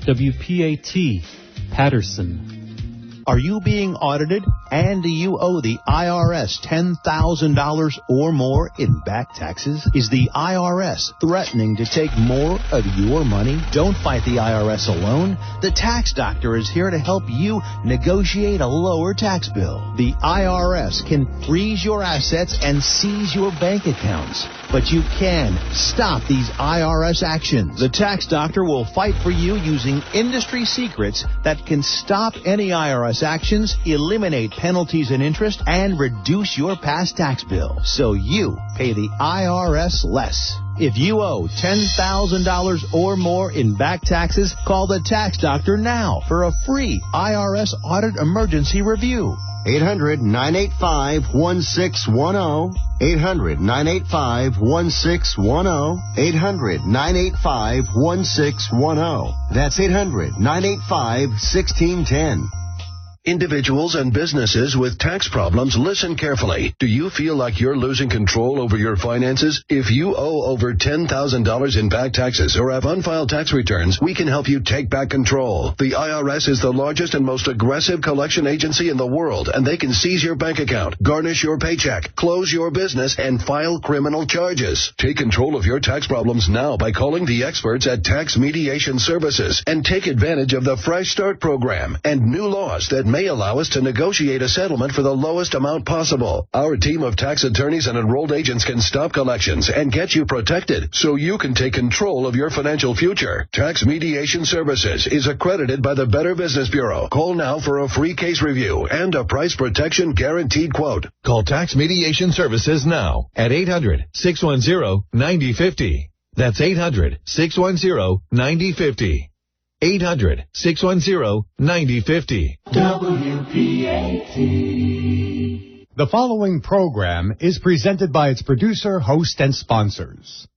WPAT, Patterson. Are you being audited and do you owe the IRS $10,000 or more in back taxes? Is the IRS threatening to take more of your money? Don't fight the IRS alone. The Tax Doctor is here to help you negotiate a lower tax bill. The IRS can freeze your assets and seize your bank accounts, but you can stop these IRS actions. The Tax Doctor will fight for you using industry secrets that can stop any IRS actions, eliminate penalties and interest, and reduce your past tax bill so you pay the IRS less. If you owe $10,000 or more in back taxes, call the Tax Doctor now for a free IRS audit emergency review. 800-985-1610. 800-985-1610. 800-985-1610. That's 800-985-1610. Individuals and businesses with tax problems, listen carefully. Do you feel like you're losing control over your finances? If you owe over $10,000 in back taxes or have unfiled tax returns, we can help you take back control. The IRS is the largest and most aggressive collection agency in the world, and they can seize your bank account, garnish your paycheck, close your business, and file criminal charges. Take control of your tax problems now by calling the experts at Tax Mediation Services and take advantage of the Fresh Start program and new laws that may allow us to negotiate a settlement for the lowest amount possible. Our team of tax attorneys and enrolled agents can stop collections and get you protected so you can take control of your financial future. Tax Mediation Services is accredited by the Better Business Bureau. Call now for a free case review and a price protection guaranteed quote. Call Tax Mediation Services now at 800-610-9050. That's 800-610-9050. 800-610-9050. WPAT. The following program is presented by its producer, host, and sponsors.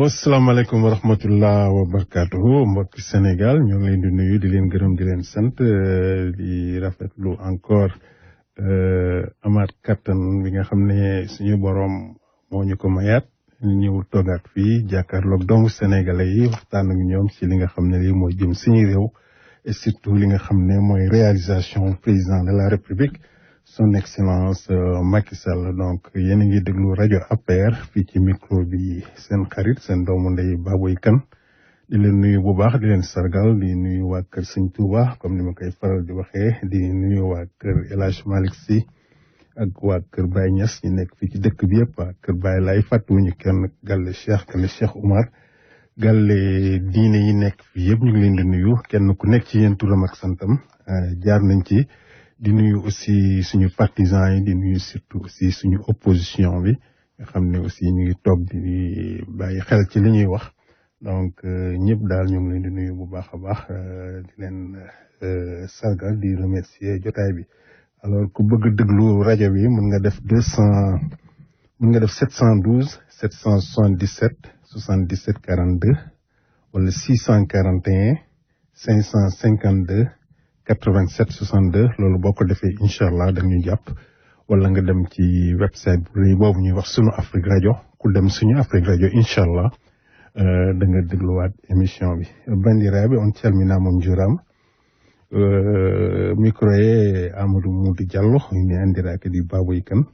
asalaamaaleykum wa rahmatullah wa barakatuhu mbokki Sénégal ñoo ngi leen di nuyu di leen gërëm di leen sant di rafetlu encore amaat kattan bi nga xam ne suñu borom moo ñu ko mayaat ñu ñëw toogaat fii jàkkaarloog doomu sénégalais yi waxtaan ak ñoom ci li nga xam ne lii mooy jëm suñu réew et surtout li nga xam ne mooy réalisation président de la République son excellence Macky Sall. Donc yéen a ngi déglu rajo APR fii ci micro bi seen xarit seen doomu ndey Baboy Kane di leen nuyu bu baax di leen sargal di nuyu waa kër Sëñ Touba comme ni ma koy faral di waxee di nuyu waa kër El Hadj Malick Sy ak waa kër Baye Niass ñu nekk fii ci dëkk bi yëpp waa kër Baye Laye fàttuwuñu kenn gàlle Cheikh Oumar gàlle diine yi nekk fii yëpp ñu ngi leen di nuyu kenn ku nekk ci yéen turam ak santam jaar nañ ci. di nuyu aussi suñu partisans yi di nuyu surtout aussi suñu opposition bi nga xam ne aussi ñu ngi toog di bàyyi xel ci li ñuy wax donc ñëpp daal ñu ngi leen di nuyu bu baax a baax di leen sargal di remercier jotaay bi. alors ku bëgg déglu rajo bi mën nga def 712 777 77 42 wala 641 552 87 62 loolu boo ko defee incha allah dañuy jàpp wala nga dem ci website bu rëy boobu ñuy wax sunu Afrique rajo ku dem suñu Afrique rajo incha allah da nga dégluwaat émission bi bandiraɓe on calminama on jurama micro e Amadou Moudi Diallo ine andira kadi Baboy Kane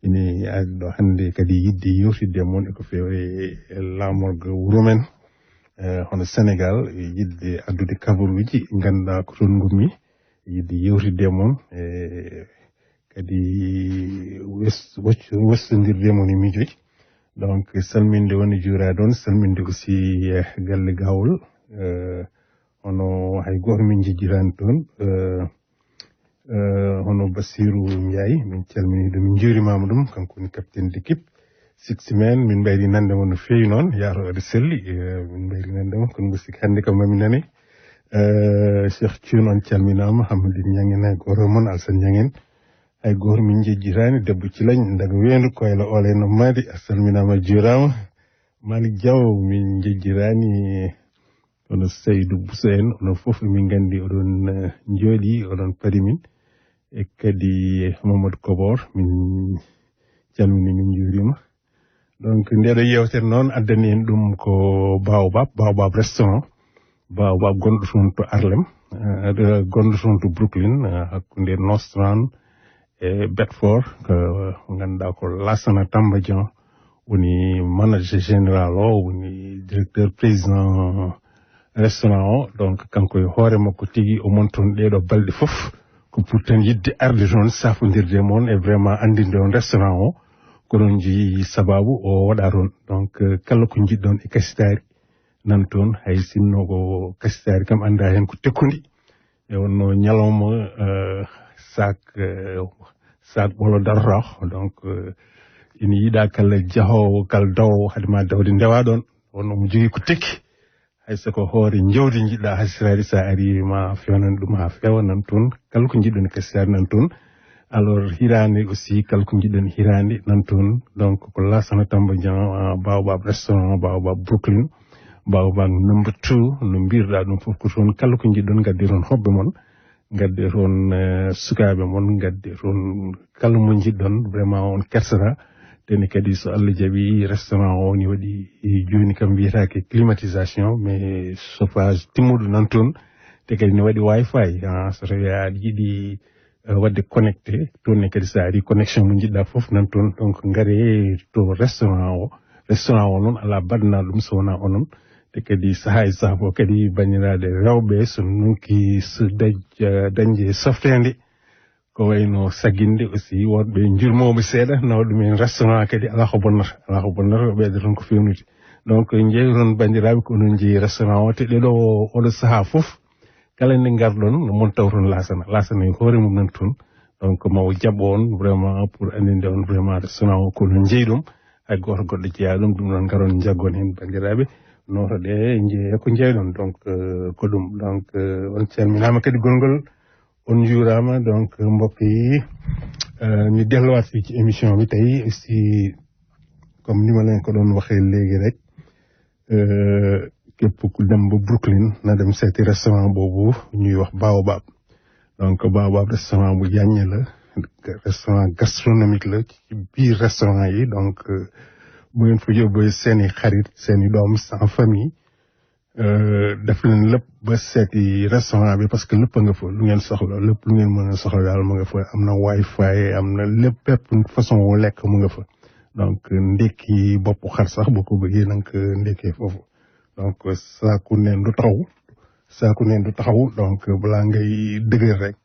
ine ari ɗo hannde kadi yidde yewtidde moon eko feewi laamorgo wuro men hono Sénégal yidde addude kabaruji ganduɗa ko toon gummi yidde yewtidde moon kadi wossodirde moon e miijoji donc salminde woni juurade on salminde aussi galle gawol hono hay goto min jejjirani toon hono Bassirou Ndiaye min calmini ɗum min juurimama ɗum kanko woni capitaine d'équipe 6 men min mbayri nande mo no feewi noon yaato aɗa selli min mbayri nande mo kono musiki hannde kam mami nani Cheikh Thioune on calminama Hamadou Nianguen hay goto moon Alsane Nianguen hay goto min jejjirani debbo Cilagne daga Wendu koyla ole no madi a salminama juurama Malick Diaw min jejjirani ono Seydou Bousso en onon fof min gandi oɗon jooɗi oɗon paadi min e kadi Mamadou Kobor min calmini min juurima donc ndeɗo yewtere noon addani en ɗum ko Baobab restaurant Baobab gonɗo toon to Harlem gonɗo toon to Brooklyn hakkude Nostrand e Bedford ko ganduɗa ko Lassana Tambadian woni manager général o woni directeur président restaurant o donc kanko e hoore makko tigi o mon toon ɗeɗo balɗe fof ko pour tan yidde arde toon safodirde moon e vraiment andinde on restaurant o ko ɗon jeeyi sababu o waɗa toon donc kala ko jiɗɗon e kasitari nan toon hay sinno ko kasitari kam anda hen ko tekkundi e wonno ñalawma sac ɓolo darata donc ina yiiɗa kala jahowo kala dawowo haadema dawde ndewa ɗon wonno mo jogui ko tekki hay soko hoore jawdi jiɗɗa hasirade sa ari ma fewnan ɗum ha fewa nan toon kala ko jiɗɗon kasitari nan toon alors hirande aussi kala ko jiɗɗon hirande nan toon donc ko Lassana Tambadian Baobab restaurant Baobab Brooklyn Baobab number 2 no mbirɗa ɗum fof ko toon kala ko jiɗɗon gadde toon hoɓɓe moon gadde toon sukaɓe moon gadde toon kala mo jiɗɗon vraiment on kersata tene kadi so Allah jaaɓi restaurant o ni waɗi joni kam wiyetake climatisation mais chauffage timmuɗo nan toon te kadi ne waɗi wifi so tawi aɗa yiiɗi wadde connecté toon ne kadi sa ari connexion mo jiɗɗa fof nan toon donc gaare to restaurant o noon ala badana ɗum so wona onon te kadi saha e saha fof kadi bandiraɓe rewɓe so nunki so dañde softede ko wayno sagginde aussi wonɓe jurmoɓe seeɗa nawa ɗum en restaurant kadi ala ko bonnata ɓeyda toon ko fewnude donc jeeyi toon bandiraɓe ko onon jeeyi restaurant o te ɗeɗo oɗo saaha fof kala nde garɗon mon taw toon Lassana e hoore mum nan toon donc mawo jaɓɓo on vraiment pour andinde on vraiment restaurant o ko non jeeyi ɗum hay goto goɗɗo jeeya ɗum ɗon garon jaggon hen bandiraɓe notoɗe jeeya ko jeeyɗon donc ko ɗum donc on calminama kadi gongol on juurama donc mbokk yi ñu delluwaat fii ci émission bi tey aussi comme ni ma leen ko doon waxee léegi rek képp ku dem ba Brooklyn na dem seeti restaurant boobu ñuy wax Baobab donc Baobab restaurant bu yàññ la restaurant gastronomique la ci biir restaurant yi donc bu ngeen fa yóbbee seeni xarit seeni doom sans famille def leen lépp ba seeti restaurant bi parce que lépp a nga fa lu ngeen soxla lépp lu ngeen mën a soxla daal mu nga fa am na wifi am na lépp façon wu lekk mu nga fa donc ndekki bopp xar sax boo ko bëggee na nga ko ndekkee foofu donc saaku neen du taxaw donc balaa ngay dëgër rek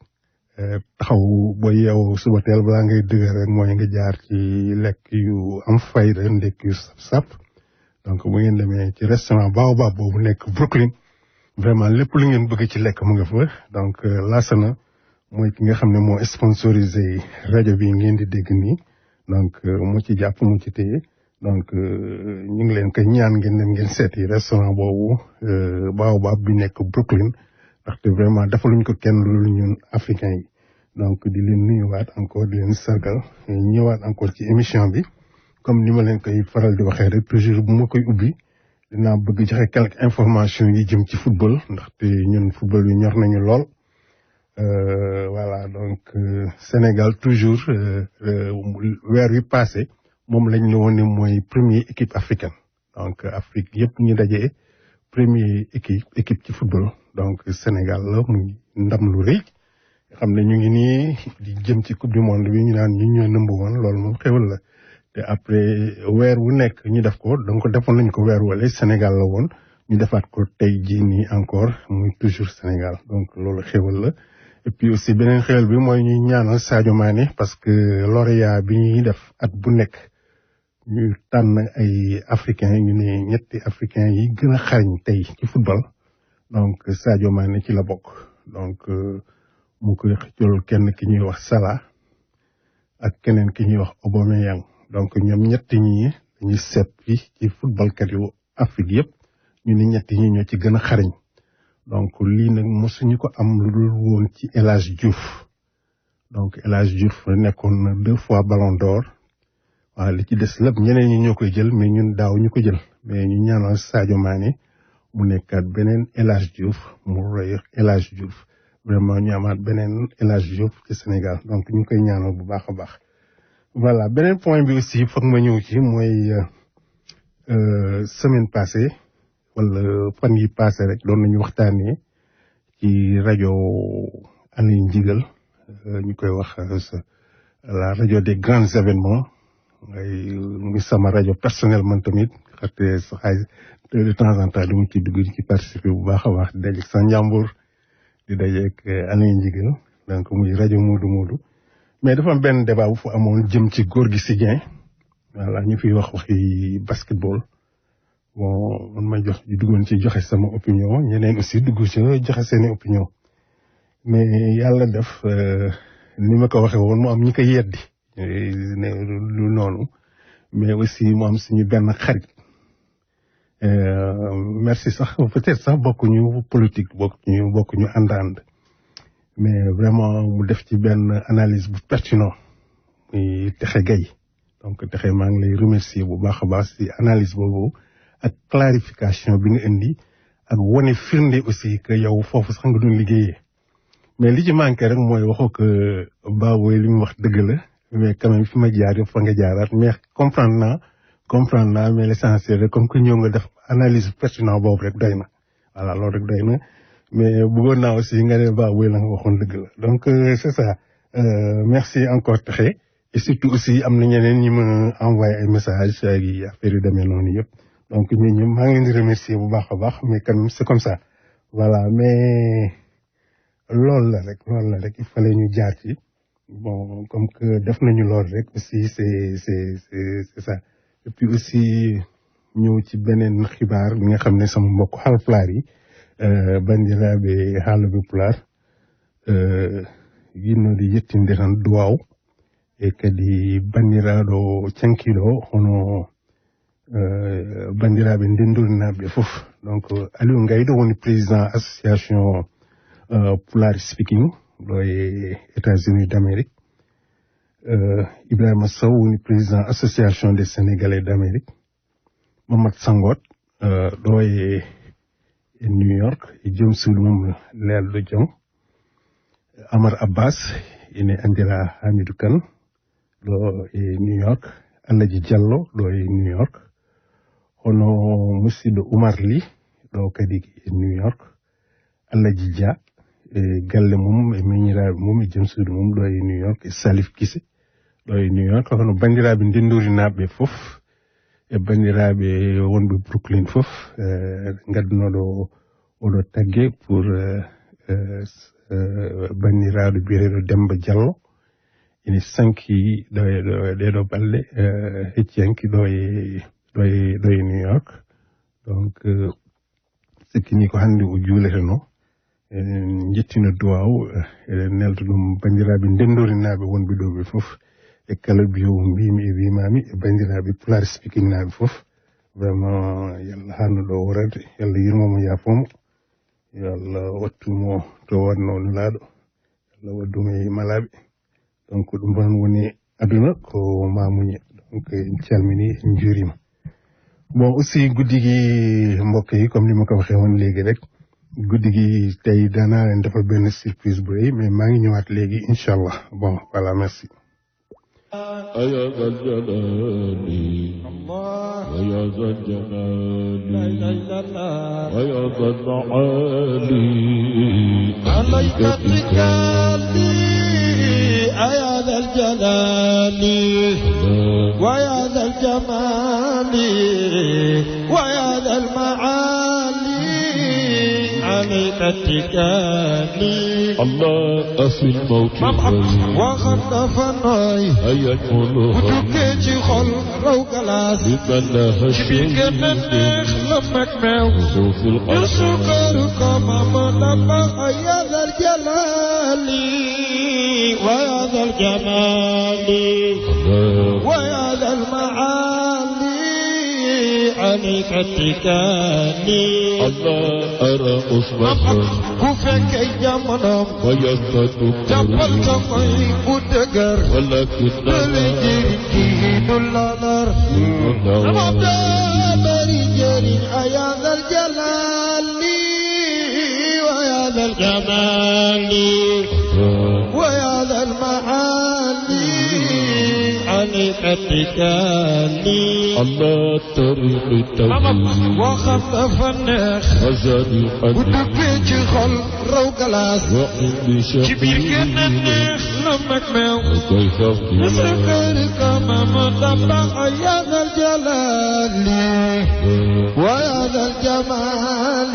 taxaw boo yeewu suba teel balaa ngay dëgër rek mooy nga jaar ci lekk yu am fayda ndekki yu saf donc bu ngeen demee ci restaurant Baobab boobu nekk Brooklyn vraiment lépp lu ngeen bëgg ci lekk mu nga fa donc Lassana mooy ki nga xam ne moo sponsorisé rajo bi ngeen di dégg nii donc mu ci jàpp mu ci téye donc ñu ngi leen ko ñaan ngeen dem ngeen seeti restaurant boobu Baobab bi nekk Brooklyn ndaxte vraiment defaluñ ko kenn loolu ñun africain yi donc di leen nuyuwaat encore di leen sargal ñëwaat encore ci émission bi comme ni ma leen koy faral di waxee rek toujours bu ma koy ubbi dinaa bëgg joxe quelques informations yi jëm ci football ndaxte ñun football bi ñor nañu lool voilà donc Sénégal toujours weer wi passé moom lañ ne woon ne mooy première équipe africaine donc Afrique yëpp ñu dajee premier équipe ci football donc Sénégal la muy ndam lu rëy xam ne ñu ngi nii di jëm ci coupe du monde bi ñu naan ñu ñooy number one loolu moom xewal la te après weer wu nekk ñu def ko donc defoon nañ ko weer wala Sénégal la woon ñu defaat ko tey jii nii encore muy toujours Sénégal donc loolu xewal la et puis aussi beneen xewal bi mooy ñuy ñaanal Sadio Mané parce que lauréat bi ñuy def at bu nekk ñu tànn ay africains ñu ne ñetti africains yi gën a xarañ tey ci football donc Sadio Mané ci la bokk donc mu koy xëccool kenn ki ñuy wax Salah ak keneen ki ñuy wax Aubameyang donc ñoom ñetti ñi dañuy seet fii ci footballkat yu Afrique yëpp ñu ne ñetti ñi ñoo ci gën a xarañ donc lii nag mosuñu ko am lu dul woon ci El Hadj Diouf donc El Hadj Diouf nekkoon na 2 fois Ballon d'Or waaw li ci des lépp ñeneen ñi ñoo koy jël mais ñun daaw ñu ko jël mais ñu ñaanal Sadio Mané mu nekkaat beneen El Hadj Diouf mu roy El Hadj Diouf vraiment ñu amaat beneen El Hadj Diouf ci Sénégal donc ñu koy ñaanal bu baax a baax. voilà beneen point bi aussi foog ma ñëw ci mooy semaine passée wala fan yi passé rek doon nañu waxtaanee ci rajo Aliou Ndigal ñu koy wax la rajo des grands événements muy sama rajo personnel man tamit xate saxaay de temps en temps dama ci dugg ci participer bu baax a baax di dajeeg sa njàmbur di dajeeg Aliou Ndigal donc muy rajo Moodu mais dafa am benn débat bu fa amoon jëm ci Gorgui Sy Dieng voilà ñu fiy wax waxi basketball bon man may duggoon ci joxe sama opinion ñeneen aussi dugg ci joxe seeni opinion mais yàlla def ni ma ko waxee woon mu am ñi ko yeddi ne lu noonu mais aussi mu am suñu benn xarit merci sax peut-être sax bokkuñu politique bokkuñu ànd mais vraiment mu def ci benn analyse bu pertinent muy Texe Gaye donc Texe maa ngi lay remercier bu baax a baax ci analyse boobu ak clarification bi nga indi ak wane firnde aussi que yow foofu sax nga doon liggéeyee mais li ci manqué rek mooy waxoo que Baboye li mu wax dëgg la mais quand même fi ma jaar yëpp fa nga jaaraat mais comprendre naa mais l'essentiel rek comme que ñëw nga def analyse pertinent boobu rek doy na voilà loolu rek doy na mais bëggoon naa aussi nga ne Baboye la nga waxoon dëgg la donc c'est ça merci encore Texe et surtout aussi am na ñeneen ñi ma envoyé ay messages ay affaires yu demee noonu yëpp donc ñun maa ngi leen di remercier bu baax a baax mais quand même c'est comme ça voilà mais loolu la rek il fallait ñu jaar ci bon comme que def nañu lool rek aussi c'est ça et puis aussi ñëw ci beneen xibaar bi nga xam ne sama mbokk Haalpulaar yi bandiraɓe haaloɓe Pulaar yinnode yettinde tan duwaw e kadi banndiraaɗo cankiiɗo hono banndiraaɓe ndenndorinaɓe fof donc Aliou Ngaydo woni président association Pulaar Speaking ɗo e États-Unis d'Amérique Ibrahima Sow woni président association des Sénégalais d'Amérique Mamadou Sangot ɗo e New York e joom suudu mum leelɗo jom Amar Abbas ene anndira Hamidou Kane ɗo e New York Alaji Diallo ɗo e New York hono musidɗo Oumar Ly ɗo kadi e New York Alaji Dia e galle mum e miñiraaɓe mum e joom suudu mum ɗo e New York e Salif Kise ɗo e New York hono banndiraaɓe ndenndorinaɓe fof e banndiraaɓe wonɓe Brooklyn fof ngaddunoɗo oɗo tagge pour banndiraaɗo biyeteɗo Demba Diallo ene sanki ɗeɗo balɗe hecciyanki ɗo e New York donc sikkini ko hannde o juuleteno en jettino duwaw eɗen nelda ɗum banndiraaɓe ndenndorinaɓe wonɓe ɗo ɓe fof e kala biyo mbimi e wimami e banndiraaɓe Pulaar Speaking naaɓe fof vraiment yallah hanno ɗo worade yallah yurmomo yaafomo yo Allah wattumo to wanno nulaaɗo yallah waddumo e malaɓe donc ɗum ɗon woni aduna ko mamuñe donc en calmini en juurima bon aussi guddi gi mbokk yi comme ni ma ko waxee woon léegi rek guddi gi tey danaa leen defal benn surprise bu rëy mais maa ngi ñëwaat léegi incha allah bon voilà merci يا ذا الجلال ويا ذا الجلال ويا ذا المعالي عليك اتكالي يا ذا الجلال ويا ذا الجمال ويا ذا المعالي عليك اتكالي الله في الموت وخلف الناي هيا الملوك وتكيتي خل روك لاس لبنها شبيك النخ لمك ماو وصوف القلب يسكرك ماما لما يا ذا الجلال ويا ذا الجمال ويا ذا المعالي عليك اتكالي الله أرى أصبحا كفك يمنام ويصدق جبل تقي ودقر ولكن بلجيك دولار ربنا بريجري يا ذا الجلال ويا ذا الجمال ويا ذا المعالي عليك اتكالي الله طريق التوحيد وخفف النخ وزادي الحديد ودبيت خل روك لاس وعندي شبير كنا النخ لمك ماو وكيف نسكرك ماما تبع يا ذا الجلال ويا ذا الجمال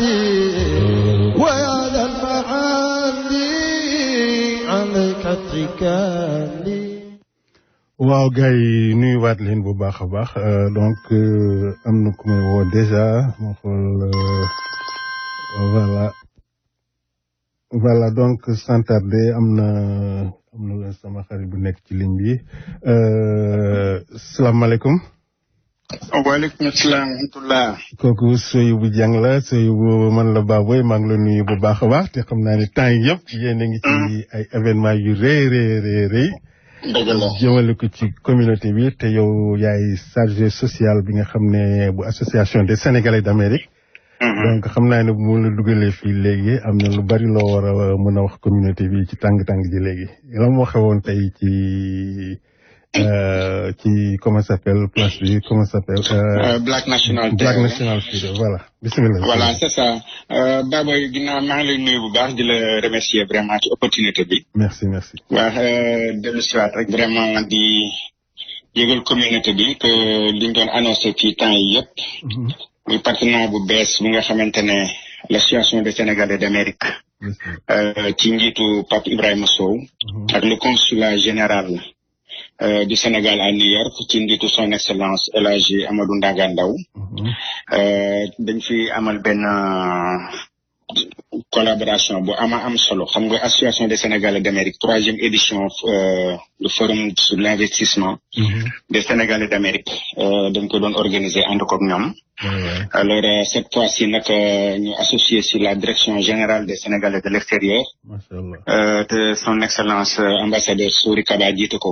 ويا ذا المعالي عليك اتكالي waaw gars yi nuyuwaat leen bu baax a baax donc am na ku may woo déjà ma xool voilà donc sans tarder am na sama xarit bu nekk ci ligne bi salaamaaleykum. waaleykum salaam wa rahmatulah. kooku Soyibou Dieng la Soyibou man la Baboy maa ngi la nuyu bu baax a baax te xam naa ne temps yi yëpp yéen a ngi ci ay événements yu rëy. jëmale ko ci communauté bi te yow yaay chargé social bi nga xam ne bu association des Sénégalais d'Amérique. donc xam naa ne bu mu la dugalee fii léegi am na lu bari loo war a mën a wax communauté bi ci tàng-tàng ji léegi la moo xewoon tey ci comment s'appelle place bi comment s'appelle Black National Theatre voilà bismillah. voilà c'est ça Baba ginnaaw maa ngi lay nuyu bu baax di la remercier vraiment ci opportunité bi. merci. waaw dellu si waat rek vraiment di yëgal communauté bi que liñ doon annoncé fii temps yi yëpp. muy partenariat bu bees bi nga xamante ne l'association des Sénégalais d'Amérique. ci njiitu Pape Ibrahima Sow. ak le consulat général. du Sénégal à New York ci njiitu son excellence El Hadji Amadou Ndaga Ndaw dañ fi amal benn collaboration bu am solo xam nga association des Sénégalais d'Amérique 3e édition du forum sur l'investissement des Sénégalais d'Amérique dañ ko doon organiser ànd ko ak ñoom. Alors cette fois-ci nag ñu associé sur la direction générale des Sénégalais de l'extérieur. te son excellence ambassadeur Souri Kaba jiite ko.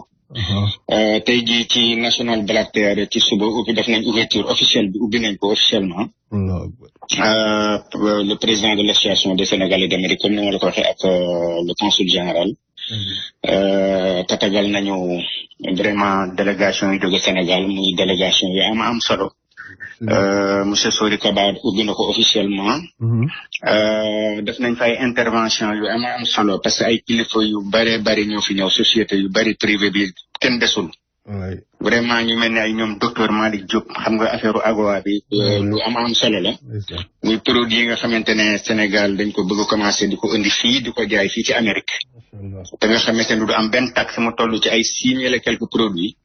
tey jii ci National Black Theatre ci suba def nañ ouverture officielle bi ubbi nañ ko officiellement. le président de l'association des Sénégalais d'Amérique comme ni ma la ko waxee ak le consul général. tatagal nañu vraiment délégation yu jóge Sénégal muy délégation yu am solo. monsieur Souri Kaba ubbi na ko officiellement. def nañ fay intervention yu am solo parce que ay kilifa yu bari ñoo fi ñëw société yu bari privé bi kenn desul. vraiment ñu mel ne ay ñoom docteur Malick Diop xam nga affaire AGOA bi lu am solo la. muy produit yi nga xamante ne Sénégal dañ ko bëgg a commencer di ko indi fii di ko jaay fii ci Amérique. te nga xamante ne du am benn taxe mu toll ci ay 6,000 et quelques produits.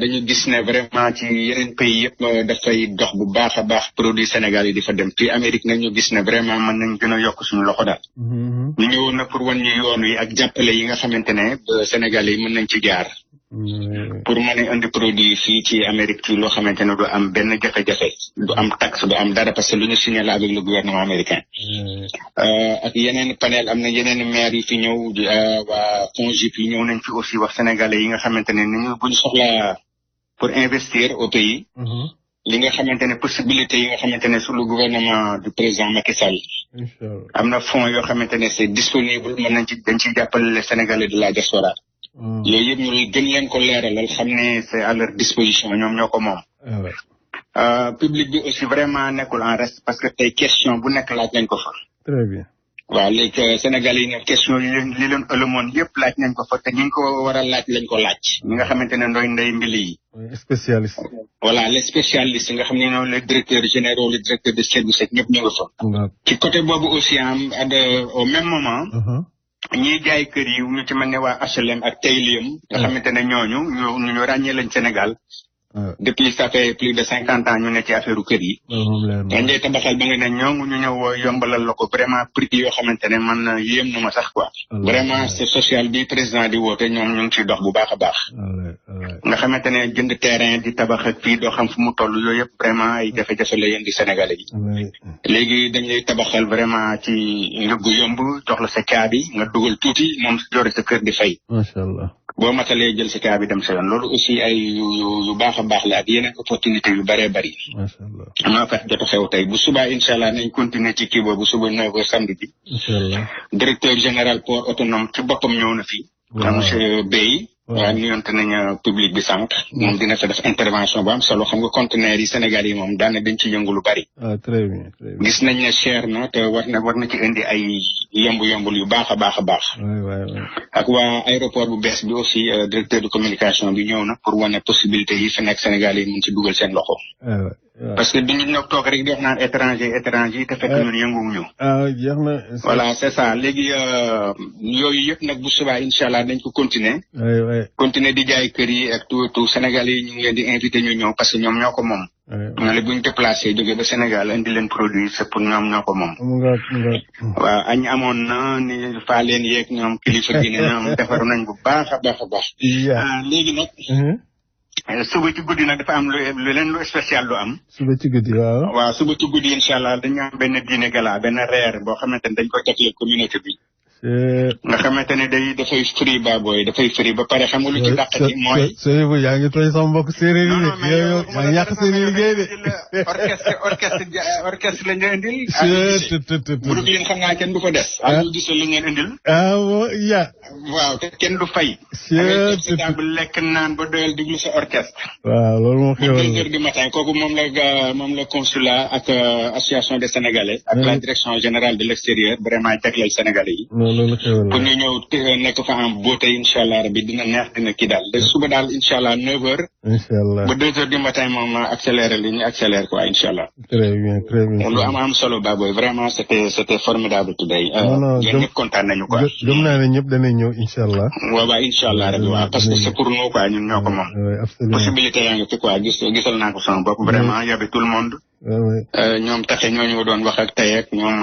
dañu gis ne vraiment ci yeneen pays yëpp dafay dox bu baax a baax produit Sénégal yi di fa dem fii Amérique nag ñu gis ne vraiment mën nañ gën a yokk suñu loxo daal. ñu ñëwoon na pour wan ñu yoon wi ak jàppale yi nga xamante ne Sénégal yi mën nañ ci jaar. pour mën a indi produit fii ci Amérique ci loo xamante ne du am benn jafe-jafe du am taxe du am dara parce que lu ñu signé la avec le gouvernement américain. ak yeneen panel am na yeneen maire yi fi ñëw waa FONGIP yi ñëw nañ fi aussi wax sénégalais yi nga xamante ne ni ñu bu ñu soxlaa pour investir au pays. li nga xamante ne possibilité yi nga xamante ne sous le gouvernement du président Macky Sall. am na fonds yoo xamante ne c'est disponible mën nañ ci dañ ciy jàppale les sénégalais de la diaspora. yooyu yëpp ñu gën leen ko leeralal xam ne c'est à leur disposition ñoom ñoo ko moom. Public bi aussi vraiment nekkul en reste parce que tey question bu nekk laaj nañ ko fa. Très bien. waaw léegi Sénégalais yi ne question yi leen ëllëmoon yëpp laaj nañ ko fa te ñi ko war a laaj lañ ko laaj. ñi nga xamante ne ndooy ndey mbili yi. spécialiste. voilà les spécialistes nga xam ne ñoom les directeurs généraux les directeurs de service ak ñëpp ñu nga fa. ci côté boobu aussi au même moment. ñiy jaay kër yi ñu ci mel ne waa HLM ak Tailium. nga xamante ne ñu ràññee lañ Sénégal. depuis ça fait plus de 50 ans ñu ne ci affaire kër yi. dañ lay tabaxal ba nga ne ñu ñëw yombalal la ko vraiment prix yoo xamante ne man yéem na ma sax quoi. vraiment c'est social bi président di woote ñoom ñu ngi ciy dox bu baax a baax. nga xamante ne jënd terrain di tabax ak fii doo xam fu mu toll yooyu yëpp vraiment ay jafe-jafe la yéen di Sénégalais yi. léegi dañ lay tabaxal vraiment ci njëg gu yomb jox la sa caabi nga dugal tuuti moom yore sa kër di fay. macha allah. boo matalee jël si caabi dem sa yoon loolu aussi ay yu baax a baax la ak yeneen opportunité yu bëree bëri. macha allah maa fekk jot a xew tey bu subaa incha allah nañ continuer ci kii boobu suba 9h samedi bi. incha allah directeur général port autonome ci boppam ñëw na fi. monsieur Bey. waaw nuyonte nañ public bi sànq. moom dina fa def intervention bu am solo xam nga conteneurs yi Sénégal yi moom daanaka dañ ci yëngu lu bari. très bien très bien. gis nañ ne cher na te war na ci indi ay yombul yu baax a baax a baax. ak waa aéroport bu bees bi aussi directeur de communication bi ñëw na pour wane possibilité yi fi nekk Sénégal yi mun ci dugal seen loxo. parce que duñu ñëw toog rek di wax naan étranger te fekk ñun yënguwuñu. jeex na. voilà c'est ça léegi yooyu yëpp nag bu subaa incha allah dañ ko continuer. continuer di jaay kër yi ak tout Sénégal yi ñu ngi leen di invité ñu ñëw parce que ñoom ñoo ko moom. ñoo bu ñu déplacé jóge ba Sénégal indi leen produit c'est pour ñoom ñoo ko moom. waaw añ amoon na ni faa leen yeeg ñoom kilifa gi ne ñoom defaru nañ bu baax a baax a baax. léegi nag. suba ci guddi nag dafa am lu leen lu spécial lu am. suba ci guddi waaw. waaw suba ci guddi incha allah dañu am benn dîner gala benn reer boo xamante ne dañ ko jagleel communauté bi. nga xamante ne dafay free baabooy dafay free ba pare xam nga lu ci dàqati mooy. sooy bu yaa ngi tooy sama mbokk séeréer yi de. yow yaa ngi yàq seen liggéey de. orchestre la ñu indil. groupe yi xam nga kenn du ko des. Aliou Dissé la ngeen indil. waaw te kenn du fay. bu lekk naan ba doyal diglu sa orchestre. waaw loolu moo xew. 2 heures du matin kooku moom la consulat ak association des Sénégalais. ak la direction générale de l'extérieur vraiment jagleel Sénégalais yi. pour ñu ñëw nekk fa en beauté incha allah rabi dina neex dina kii daal de suba daal incha allah 9h. incha allah ba 2h du matin moom accéléré li ñu accélère quoi incha allah. très bien très bien. lu am solo Baboy vraiment c'était formidable today. yéen ñëpp kontaan nañu quoi. gëm naa ne ñëpp danañ ñëw incha allah. waaw incha allah rabi waaw parce que c'est pour nous quoi ñun ñoo ko moom. possibilité yaa ngi fi quoi gisal naa ko sama bopp vraiment y avait tout le monde. ñoom taxe ñooñu doon wax ak tey ak ñoom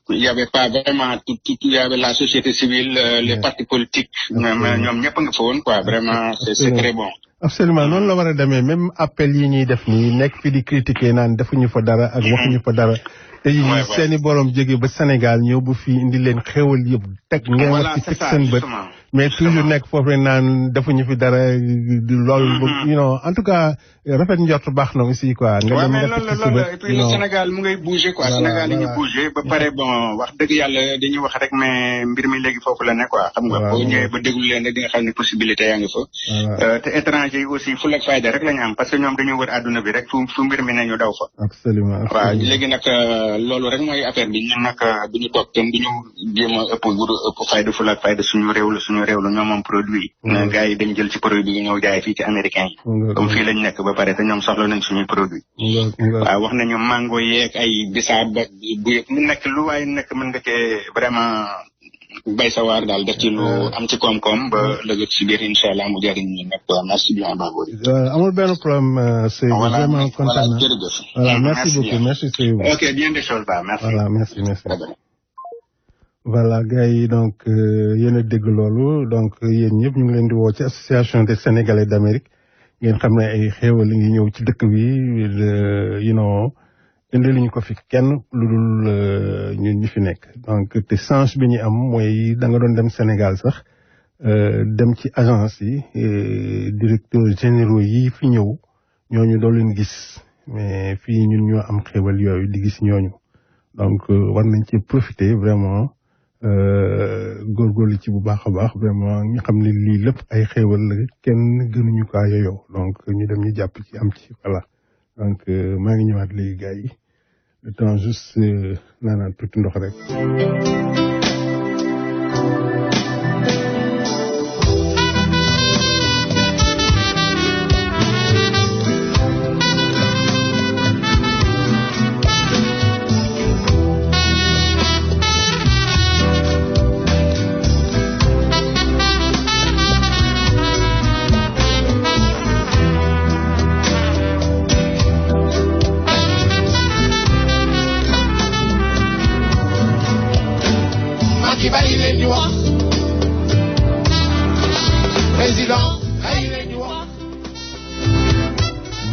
y avait pas vraiment tout y avait la société civile les partis politiques ñoom ñëpp nga fa woon quoi vraiment c'est très bon. absolument noonu la war a demee même appel yi ñuy def nii nekk fi di critiquer naan defuñu fa dara ak waxuñu fa dara. te yi seeni borom jóge ba Sénégal ñëw bu fii indi leen xéwal yëpp teg ngeen wax ci teg seen bët mais toujours nekk foofu naan defuñu fi dara loolu en tout cas rafet njort baax na aussi quoi nga dem nga ci sa bët et puis le Sénégal mu ngay bouger quoi Sénégal yi ngi bouger ba pare bon wax dëgg yàlla dañuy wax rek mais mbir mi léegi foofu la ne quoi xam nga boo ñëwee ba déglu leen rek di nga xam ne possibilité yaa ngi fa te étranger yi aussi fu la fayda rek la ñu am parce que ñoom dañu wër àdduna bi rek fu mbir mi ne ñu daw fa absolument waaw léegi nag loolu rek mooy affaire bi ñun nag duñu toog kenn duñu jéem a ëpp fayda fu la fayda suñu réew la ñoo moom produit gars yi dañ jël ci produit bi ñëw jaay fii ci américain yi comme fii lañ nekk ba pare te ñoom soxla nañ suñuy produit waaw wax nañu mango yeeg ay bisaab ak bu yëpp mu nekk lu waaye nekk mën nga cee vraiment bay sa waar daal def ci lu am ci koom-koom ba lëgët ci biir incha allah mu jëriñ ñu nekk merci bien Baboy amul benn problème Seydou vraiment content na jërëjëf voilà merci beaucoup merci Seydou ok bien des choses ba merci voilà merci voilà gars yi donc yéen a dégg loolu donc yéen ñëpp ñu ngi leen di woo ci association des Sénégalais d'Amérique ngeen xam ne ay xéewal ngi ñëw ci dëkk bi indi li ñu ko fi kenn lu dul ñun ñi fi nekk donc te change bi ñu am mooy da nga doon dem Sénégal sax dem ci agence yi directeurs généraux yi fi ñëw ñooñu doo leen gis mais fii ñun ñoo am xéewal yooyu di gis ñooñu donc war nañ ci profiter vraiment góorgóorlu ci bu baax a baax vraiment ñu xam ne lii lépp ay xéewal la kenn gënuñu kaa yoyoo donc ñu dem ñu jàpp ci am ci voilà donc maa ngi ñëwaat léegi gars yi le temps juste naanaan tuuti ndox rek.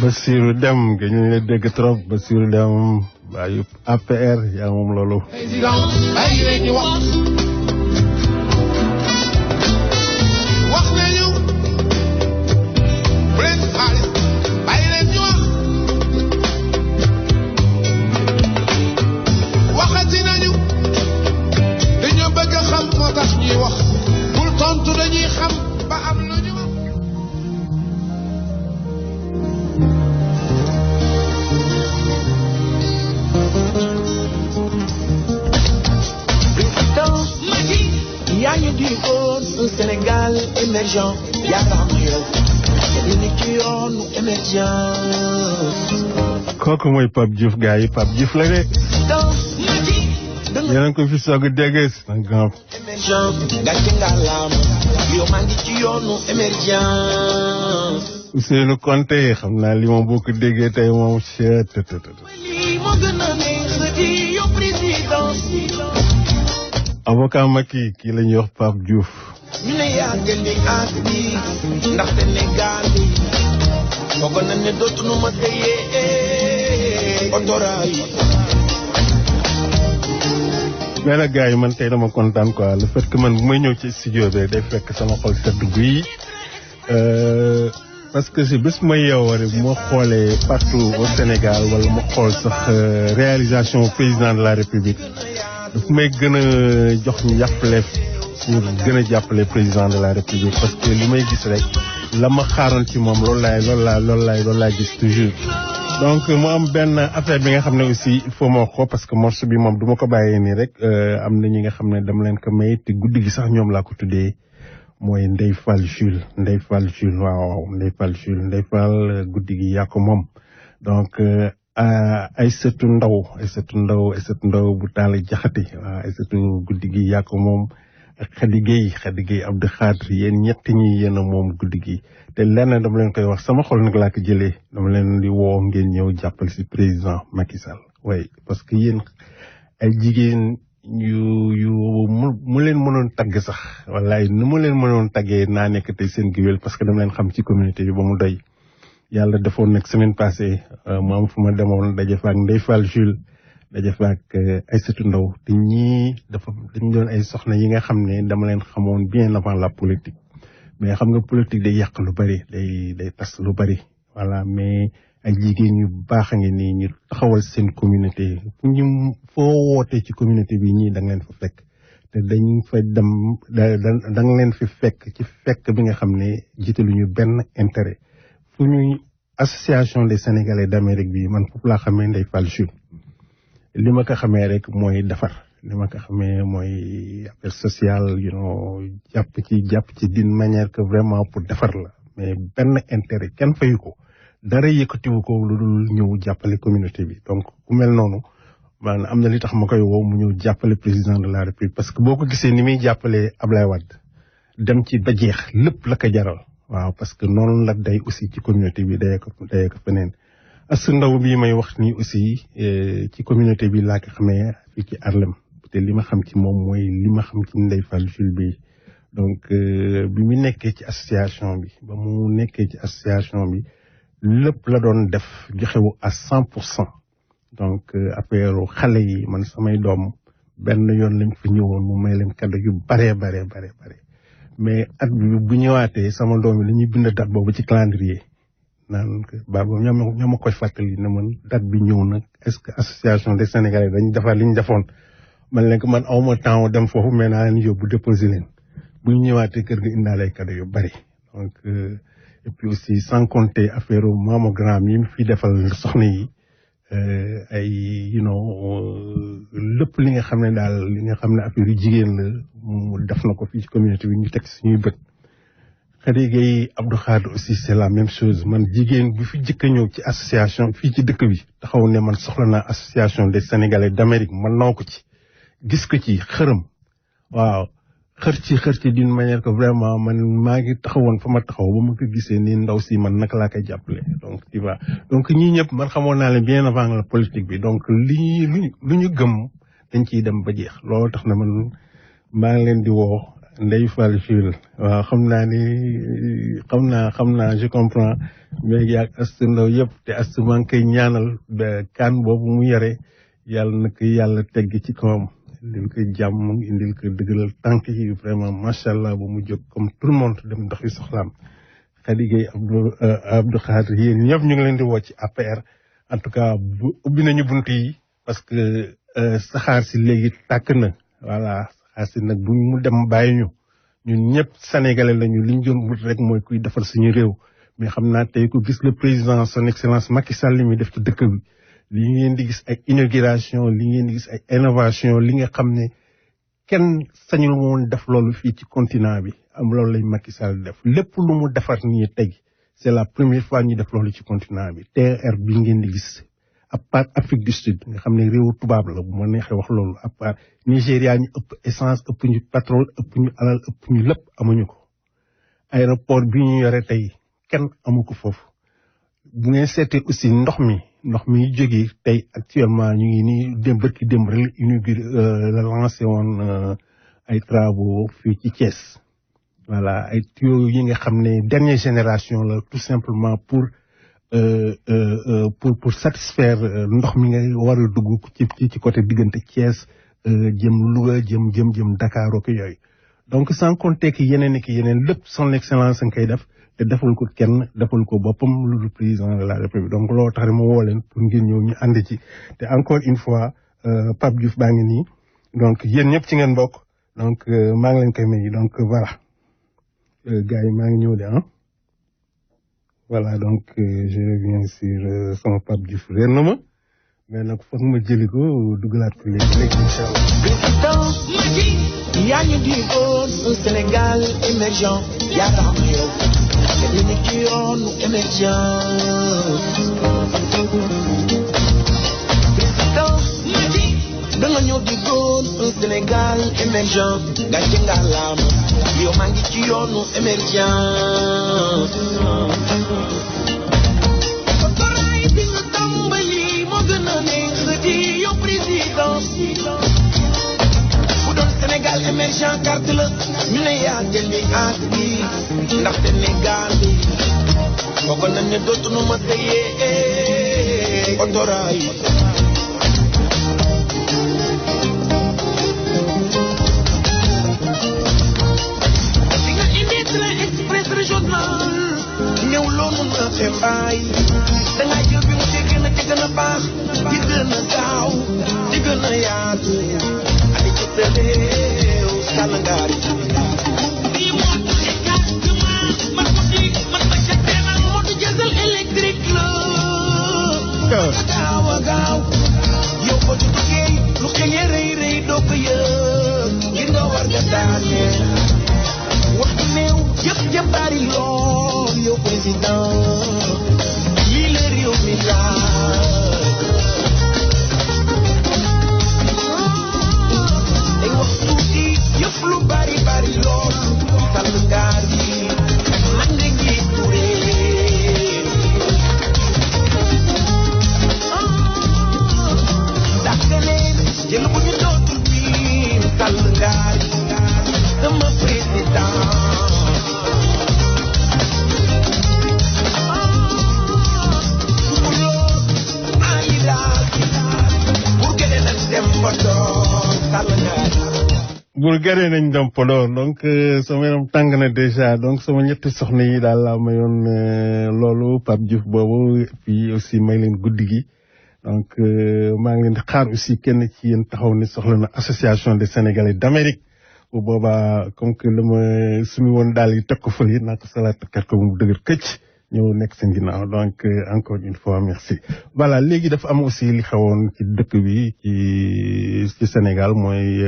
Bassirou Deme nga ñu la dégg trop Bassirou Deme bàyyi APR yaa moom loolu. président bàyyi leen ñu wax nañu bu leen xaalis bàyyi leen ñu waxati nañu dañoo bëgg a xam moo tax ñuy wax bul tontu dañuy xam ba am lu ñu wax. yaa ñu di woon un Sénégal émergent yaakaar naa yow ñu ne ci yoonu émergence. kooku mooy Pape Diouf gars yi Pape Diouf la de. yéen a ngi ko fi soog a déggee si. émergence gàcce ngalaam yow maa ngi ci yoonu émergence. Ousseynou Konté xam naa li moom boo ko déggee tey moom seet. lii moo gën a neex di yow président. avocat Macky kii la ñuy wax Pape Diouf. ñu ne yàggal ni aat bi ndaxte ne gaal bi foog na ne dootuñu ma téye otoraay. mais nag gars yi man tey dama kontaan quoi le fait que man bu may ñëw ci studio bi day fekk sama xol sedd guy parce que si bés ma yeewoo rek bu ma xoolee partout au Sénégal wala ma xool sax réalisation président de la République. daf may gën a jox ñu jàppale pour gën a jàppale président de la République parce que li may gis rek la ma xaaroon ci moom loolu laay gis toujours. donc mu am benn affaire bi nga xam ne aussi il faut ma wax ko parce que morceau bi moom du ma ko bàyyee nii rek am na ñi nga xam ne dama leen ko may te guddi gi sax ñoom laa ko tuddee mooy Ndeye Fall Jules waaw Ndeye Fall Jules Ndeye Fall guddi gi yaa ko moom donc. Aïssatou Ndaw bu taal jaxati waaw Aïssatou guddi gi yaa ko moom Khady Gueye Abdou Khadre yéen ñett ñi yéen a moom guddi gi te lenn dama leen koy wax sama xol nag laa ko jëlee dama leen di woo ngeen ñëw jàppal si président Macky Sall oui parce que yéen ay jigéen yu mu leen mënoon tagg sax wallaay nu mu leen mënoon taggee naa nekk tey seen géwél parce que dama leen xam ci communauté bi ba mu doy. yàlla defoon nag semaine passée mu am fu ma demoon daje fa ak Ndeye Fall Jules daje fa ak Aïssatou Ndaw te ñii dañu doon ay soxna yi nga xam ne dama leen xamoon bien avant la politique mais xam nga politique day yàq lu bari day tas lu bari voilà mais ay jigéen ñu baax a ngi nii ñu taxawal seen communauté foo wootee ci communauté bi ñii da nga leen fa fekk te dañ fa dem da nga leen fi fekk ci fekk bi nga xam ne jiitaluñu benn intérêt. fu ñuy association des Sénégalais d'Amérique bi man foofu laa xamee Ndeye Fall Jules li ma ko xamee rek mooy defar li ma ko xamee mooy affaire sociale jàpp ci d'une manière que vraiment pour defar la mais benn intérêt kenn fayu ko dara yëkkatiwu ko lu dul ñëw jàppale communauté bi donc ku mel noonu man am na li tax ma koy woo mu ñëw jàppale président de la République parce que boo ko gisee ni muy jàppale Ablaye Wade dem ci ba jeex lépp la ko jaral. waaw parce que noonu la day aussi ci communauté bi dayee ko feneen Astou Ndaw bii may wax nii aussi ci communauté bi laa ko xamee fii ci Harlem te li ma xam ci moom mooy li ma xam ci Ndeye Fall Jules bi donc bi mu nekkee ci association bi ba mu nekkee ci association bi lépp la doon def joxewu à 100% donc affaire xale yi man samay doom benn yoon lañ fa ñëwoon mu may leen cadeau yu bare mais at bi bu ñëwaatee sama doom yi la ñuy bind date boobu ci calendrier naan baba ñoo ma koy fàttali ne man date bi ñëw nag est-ce que association des Sénégalais dañ defar li ñu defoon man leen ko man awma temps dem foofu mais naa leen yóbbu déposer leen bu ñu ñëwaatee kër ga indaale ay cadeau yu bari donc et puis aussi sans compter affaire mammogramme yi mu fi defal soxna yi ay lépp li nga xam ne daal li nga xam ne affaire yu jigéen la mu def na ko fii ci communauté bi ñu teg suñuy bët. Khady Gueye Abdou Khadre aussi c'est la même chose man jigéen bi fi jëkk a ñëw ci association fii ci dëkk bi taxaw ne man soxla naa association des Sénégalais d'Amérique man naw ko ci gis ko ci xërëm waaw xër ci d'une manière que vraiment man maa ngi taxawoon fa ma taxaw ba ma ko gisee ni ndaw si man naka laa koy jàppale donc tu vois donc ñii ñëpp man xamoon naa leen bien avant la politique bi donc lu ñu gëm dañ ciy dem ba jeex loolu tax na man maa ngi leen di woo Ndeye Fall Chul waaw xam naa je comprends mais yaag Astou Ndaw yëpp te Astou maa ngi koy ñaanal ba kaan boobu mu yore yàlla na ko yàlla tegg ci kawam indil ko jàmm indil ko dëggalal tànk yi vraiment macha allah ba mu jóg comme tout le monde dem doxi soxlaam Khady Gueye Abdou Khadre yéen ñëpp ñu ngi leen di woo ci APR en tout cas ubbi nañu bunt yi parce que saxaar si léegi tàkk na voilà saxaar si nag bu mu dem bàyyi ñu ñun ñëpp sénégalais lañu li ñu doon wut rek mooy kuy defar suñu réew mais xam naa tey ko gis le président son excellence Macky Sall li muy def ci dëkk bi li ngeen di gis ay inauguration li ngeen di gis ay innovation li nga xam ne kenn sañul woon def loolu fii ci continent bi am loolu lay Macky Sall def lépp lu mu defar nii tey c'est la première fois ñu def loolu ci continent bi TER bi ngeen di gis à part Afrique du Sud nga xam ne réewu tubaab la bu ma neexee wax loolu à part Nigéria ñu ëpp essence ëpp ñu pétrole ëpp ñu alal ëpp ñu lépp amuñu ko aéroport bi ñu yore tey kenn amu ko foofu bu ngeen seetee aussi ndox mi jógee tey actuellement ñu ngi nii bërki démb rek inauguré la lancé woon ay travaux fii ci Thiès voilà ay tuyaux yi nga xam ne dernière génération la tout simplement pour satisfaire ndox mi nga war a dugg ci côté diggante Thiès jëm Louga jëm Dakar ak yooyu donc sans compter que yeneen lépp son excellence nga koy def te defal ko kenn defal ko boppam lu président de la République donc loolu tax ma woo leen pour ngeen ñëw ñu ànd ci te encore une fois Pape Diouf baa ngi nii donc yéen ñëpp ci ngeen bokk donc maa ngi leen koy may donc voilà gars yi maa ngi ñëw de voilà donc je reviens sur sama Pape Diouf réer na ma mais nag foog ma jëli ko dugalaat ko léegi incha allah. yaa ñu di woon un Sénégal émergent yaa tax ma yow ñu ngi ci yoonu émergent président da nga ñëw di woon un Sénégal émergent gàcce nga laam yow maa ngi ci yoonu émergent kotoraay bi nga tàmbali moo gën a neex di yow président Sénégal émergent carte la ñu ne yaa jëli aat bi ndax Sénégal bi foogoon nañ ne dootuñu ma tëyee otoraay di nga indi train express régional ñëw loolu na xembaay da nga jël bi mu ci gën a baax di gën a gaaw di gën a yaatu gaaw yow ko ci liggéey lu xëyee rëy doo ko yëg ngir nga war nga daane waxtu néew jëf bari lool yow président lii la réew mi laaj ay wax tuuti yëf lu bari lool sàll ngaar yi man nga njiitu jël bu ñu dootul miin sàll ngaar yi sama président ali daal pour gëne nañ dem fa doon sàll ngaar Bulgarie nañ dem Podor donc sama yaram tàng na déjà donc sama ñetti soxna yi daal laa mayoon loolu Pape Diouf boobu puis aussi may leen guddi gi donc maa ngi leen di xaar aussi kenn ci yéen taxaw ni soxla na association des Sénégalais d'Amérique bu boobaa comme que la ma suñu woon daal yi teg ko fële naa ko salaat takkat ko mu dëgër këcc ñëw nekk seen ginnaaw donc encore une fois merci. voilà léegi dafa am aussi li xewoon ci dëkk bi ci Sénégal mooy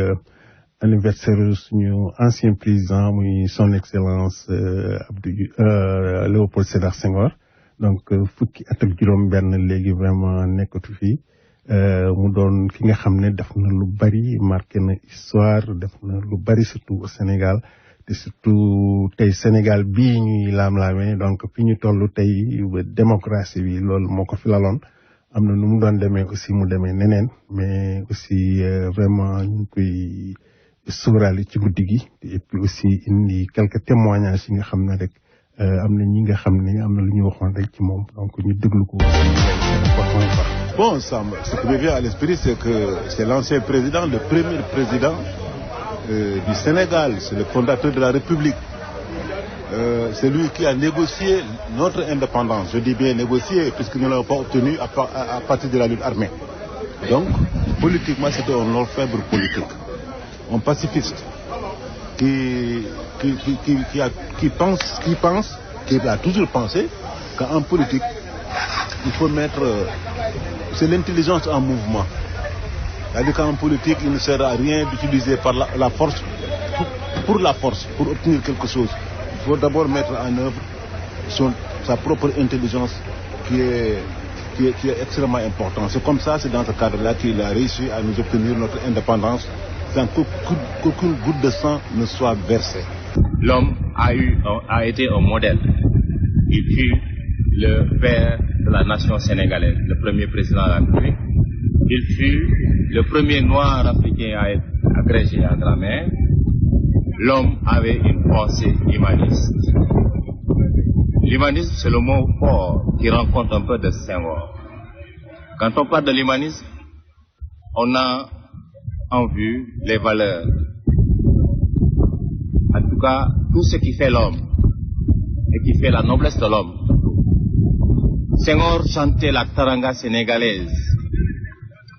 anniversaire suñu ancien président muy son excellence Léopold Sédar Senghor. donc fukki at ak juróom-benn léegi vraiment nekkatu fii mu doon ki nga xam ne def na lu bari marqué na histoire def na lu bari surtout au Sénégal te surtout tey Sénégal bii ñuy laam-laamee donc fi ñu toll tey démocratie bi loolu moo ko fi laloon am na nu mu doon demee aussi mu demee neneen mais aussi vraiment ñu ngi koy sóoraale ci guddi gi et puis aussi indi quelques témoignages yi nga xam ne rek am na ñi nga xam ne am na lu ñu waxoon rek ci moom donc ñu déglu ko. Bon, ce qui me vient à l'esprit, c'est que c'est l'ancien président, le premier président du Sénégal, c'est le fondateur de la République. C'est lui qui a négocié notre indépendance. Je dis bien négocié, puisque nous ne l'avons pas obtenu à partir de la lutte armée. Donc, politiquement, c'était un orfèvre politique, un pacifiste qui a toujours pensé qu'en politique, il faut mettre... c'est l'intelligence en mouvement. C'est-à-dire qu'en politique, il ne sert à rien d'utiliser par la force, pour la force, pour obtenir quelque chose. Il faut d'abord mettre en œuvre sa propre intelligence qui est extrêmement importante. C'est comme ça, c'est dans ce cadre-là qu'il a réussi à nous obtenir notre indépendance sans qu'aucune goutte de sang ne soit versée. L'homme a été un modèle. Il fut le père de la nation sénégalaise, le premier président de la République. Il fut le premier noir africain à être agrégé en grammaire. L'homme avait une pensée humaniste. L'humanisme, c'est le mot fort qui rencontre un peu de Senghor. Quand on parle de l'humanisme, on a en vue les valeurs. En tout cas, tout ce qui fait l'homme et qui fait la noblesse de l'homme. Senghor chantait la taranga sénégalaise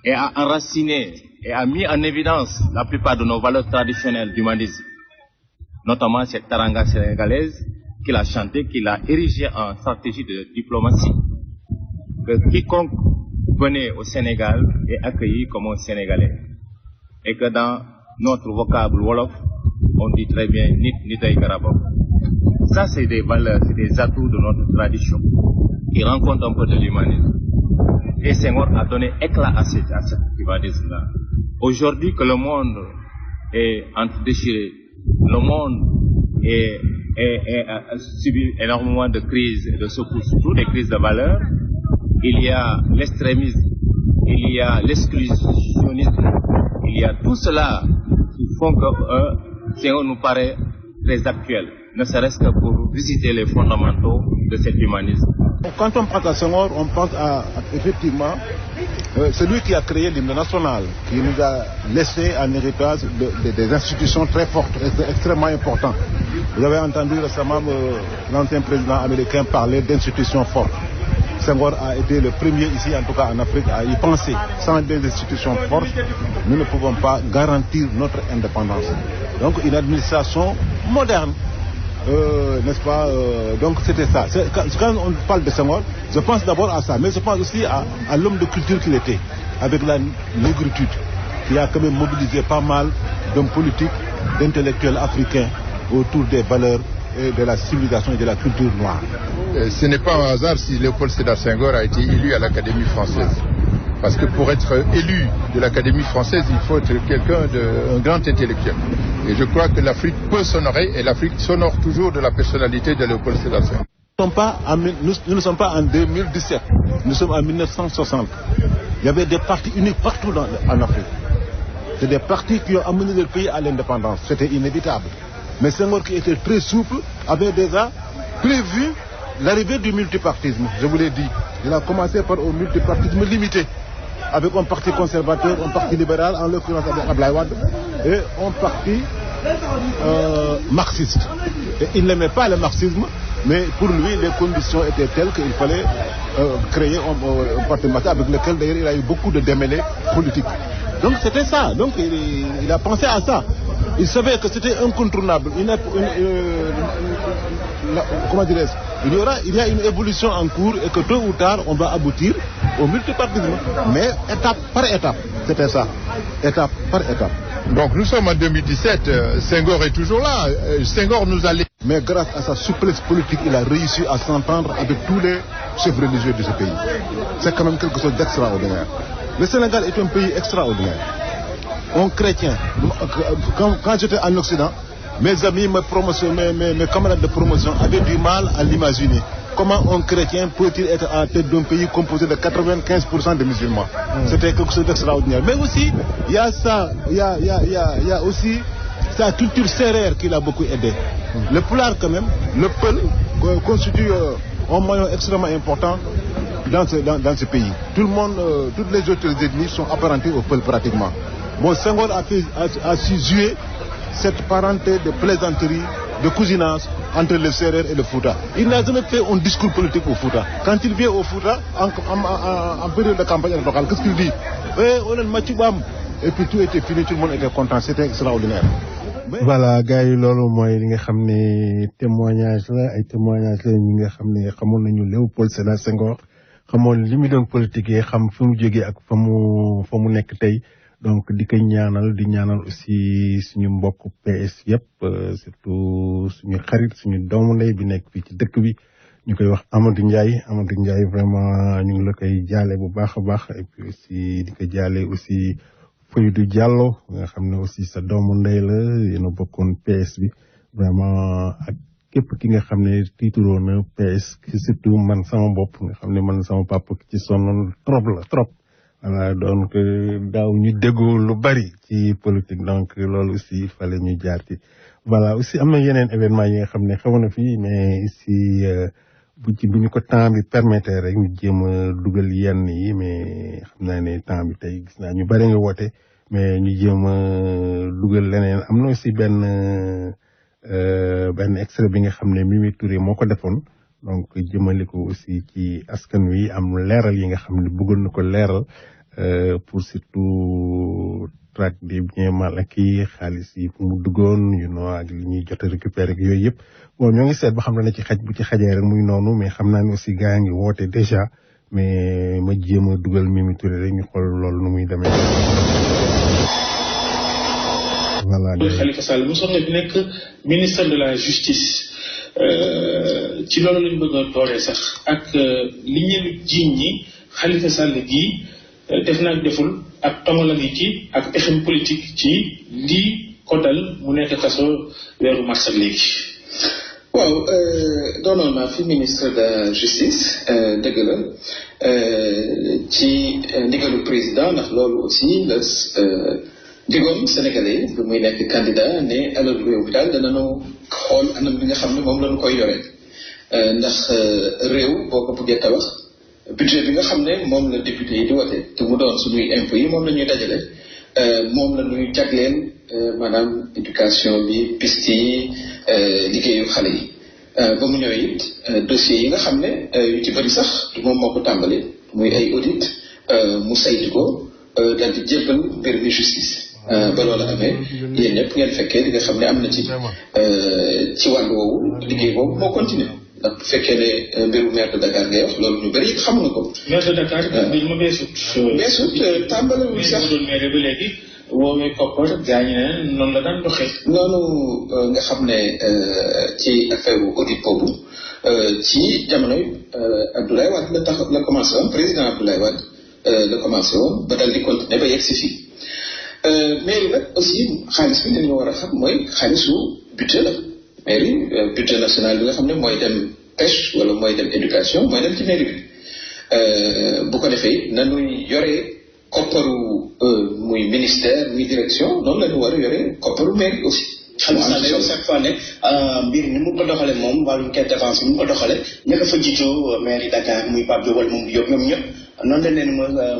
et a enraciné et a mis en évidence la plupart de nos valeurs traditionnelles d'humanisme. Notamment cette taranga sénégalaise qu'il a chantée, qu'il a érigée en stratégie de diplomatie. Que quiconque venait au Sénégal est accueilli comme un Sénégalais. Et que dans notre vocable Wolof, on dit très bien Nit Nitay Karabok. Ça, c'est des valeurs, c'est des atouts de notre tradition qui rencontrent un peu de l'humanisme. Et Senghor a donné éclat à cet humanisme-là. Aujourd'hui que le monde est déchiré, le monde a subi énormément de crises et de secousses, surtout des crises de valeurs. Il y a l'extrémisme, il y a l'exclusionnisme, il y a tout cela qui font que Senghor nous paraît très actuel, ne serait-ce que pour visiter les fondamentaux de cet humanisme. Quand on pense à Senghor, on pense à effectivement celui qui a créé l'hymne national, qui nous a laissé en héritage des institutions très fortes, extrêmement importantes. Vous avez entendu récemment l'ancien président américain parler d'institutions fortes. Senghor a été le premier ici, en tout cas en Afrique, à y penser. Sans des institutions fortes, nous ne pouvons pas garantir notre indépendance. Donc une administration moderne. N'est-ce pas donc c'était ça. Quand on parle de Senghor, je pense d'abord à ça, mais je pense aussi à l'homme de culture qu'il était, avec la négritude, qui a quand même mobilisé pas mal d'hommes politiques, d'intellectuels africains autour des valeurs et de la civilisation et de la culture noire. Ce n'est pas un hasard si Léopold Sédar Senghor a été élu à l'Académie française. Parce que pour être élu de l'Académie française, il faut être un grand intellectuel. Et je crois que l'Afrique peut s'honorer, et l'Afrique s'honore toujours de la personnalité de Léopold Sédar Senghor. Nous ne sommes pas en 2017, nous sommes en 1960. Il y avait des partis uniques partout en Afrique. C'est des partis qui ont amené le pays à l'indépendance. C'était inévitable. Mais Senghor, qui était très souple, avait déjà prévu l'arrivée du multipartisme, je vous l'ai dit. Il a commencé par un multipartisme limité, avec un parti conservateur, un parti libéral, en l'occurrence avec Abdoulaye Wade, et un parti marxiste. Et il n'aimait pas le marxisme, mais pour lui, les conditions étaient telles qu'il fallait créé un parti avec lequel d'ailleurs il a eu beaucoup de démêlés politiques. Donc c'était ça. Donc il a pensé à ça. Il savait que c'était incontournable. Comment dirais-je? Il y a une évolution en cours et que tôt ou tard on va aboutir au multipartisme. Mais étape par étape. C'était ça. Étape par étape. Donc nous sommes en 2017, Senghor est toujours là. Senghor nous a... Mais grâce à sa souplesse politique, il a réussi à s'entendre avec tous les chefs religieux de ce pays. C'est quand même quelque chose d'extraordinaire. Le Sénégal est un pays extraordinaire. On chrétien. Quand j'étais en Occident, mes amis, mes camarades de promotion avaient du mal à l'imaginer. Comment un chrétien peut-il être à la tête d'un pays composé de 95% de musulmans? C'était quelque chose d'extraordinaire. Mais aussi, il y a ça, il y a aussi sa culture sérère qui l'a beaucoup aidé. Le Pulaar quand même, le Peul constitue un maillon extrêmement important dans ce pays. Tout le monde, toutes les autres ethnies sont apparentées au Peul pratiquement. Bon, Senghor a su jouer cette parenté de plaisanterie, de cousinage entre le Sérère et le Fouta. Il n'a jamais fait un discours politique au Fouta. Quand il vient au Fouta, en période de campagne électorale, qu'est-ce qu'il dit? On a le Matibam. Et puis tout était fini, tout le monde était content. C'était extraordinaire. Voilà gars yi loolu mooy li nga xam ne témoignage la ay témoignage la ñi nga xam ne xamoon nañu Léopold Sédar Senghor xamoon li mu doon politique yi xam fi mu jógee ak fa mu nekk tey donc di ko ñaanal di ñaanal aussi suñu mbokk PS yëpp surtout suñu xarit suñu doomu ndey bi nekk fii ci dëkk bi ñu koy wax Amadou Ndiaye vraiment ñu ngi la koy jaale bu baax a baax et puis aussi di ko jaale aussi Foydou Diallo nga xam ne aussi sa doomu ndey la yéen a bokkoon PS bi vraiment ak képp ki nga xam ne tiituroo na PS surtout man sama bopp nga xam ne man sama papa ci sonnoon trop voilà donc daaw ñu déggoo lu bari ci politique donc loolu aussi fallait ñu jaar ci voilà aussi am na yeneen événement yi nga xam ne xaw na fii mais ici bu ñu ko temps bi permettre rek ñu jéem a dugal yenn yi mais xam naa ne temps bi tey gis naa ñu bari nga woote mais ñu jéem a dugal leneen am na aussi benn extrait bi nga xam ne Mimi Touré moo ko defoon donc jëmale ko aussi ci askan wi am leeral yi nga xam ne bëggoon na ko leeral pour surtout traque des biens mal acquis xaalis yi fu mu duggoon ak li ñuy jot a récupérer ak yooyu yëpp bon ñoo ngi seet ba xam ne na ci xaj bu ci xajee rek muy noonu mais xam naa ne aussi gars yi ngi woote déjà mais ma jéem a dugal Mimi Touré rek ñu xool loolu nu muy demee. voilà. Khalifa Sall mosoon na nekk ministre de la justice ci loolu lañ bëgg a dooree sax ak li ñeen jiiñ ñi Khalifa Sall gii def naag deful ak tomala ngi ci ak pexem politique ci lii ko dal mu nekk kaso weeru mars ak léegi. waaw doonoon naa fi ministre de la justice dëgg la ci ndigalu président ndax loolu aussi la digoon sénégalais bi muy nekk candidat ne alal réew bi daal danañu xool anam bi nga xam ne moom lañu koy yoree ndax réew boo ko bëggee tabax budget bi nga xam ne moom la député yi di wote te mu doon suñuy impôts yi moom la ñuy dajale moom la ñuy jagleel maanaam éducation bi piste yi liggéeyu xale yi ba mu ñëwee it dossiers yi nga xam ne yu ci bëri sax moom moo ko tàmbali muy ay audit mu saytu ko daal di jébbal mbir mi justice ba loolu amee yéen ñëpp ngeen fekkee li nga xam ne am na ci wàllu woowu liggéey boobu moo continuer ndax bu fekkee ne mbiru maire de Dakar ngay wax loolu ñu bëri xam na ko. maire de Dakar dañ ma beesut tàmbale wu sax doon maire ba léegi woowee koppar gaañu ne noonu la daan doxee. noonu nga xam ne ci affaire audit boobu ci jamonoy Abdoulaye Wade la commencé woon président Abdoulaye Wade la commencé woon ba dal di continuer ba yegg si fii mairie nag aussi xaalis bi dañu war a xam mooy xaalisu budget la mairie budget national bi nga xam ne mooy dem pêche wala mooy dem éducation mooy dem ci mairie bi bu ko defee nañuy yore kopparu muy ministère muy direction noonu la ñu war a yore kopparu mairie aussi. xam nga yow chaque fois ne mbir ni mu ko doxale moom wàllum caisse d'avance ni mu ko doxale ña ko fa jiitu maire yi Dakar muy Pape Diop wala moom Diop ñoom ñëpp noonu la leen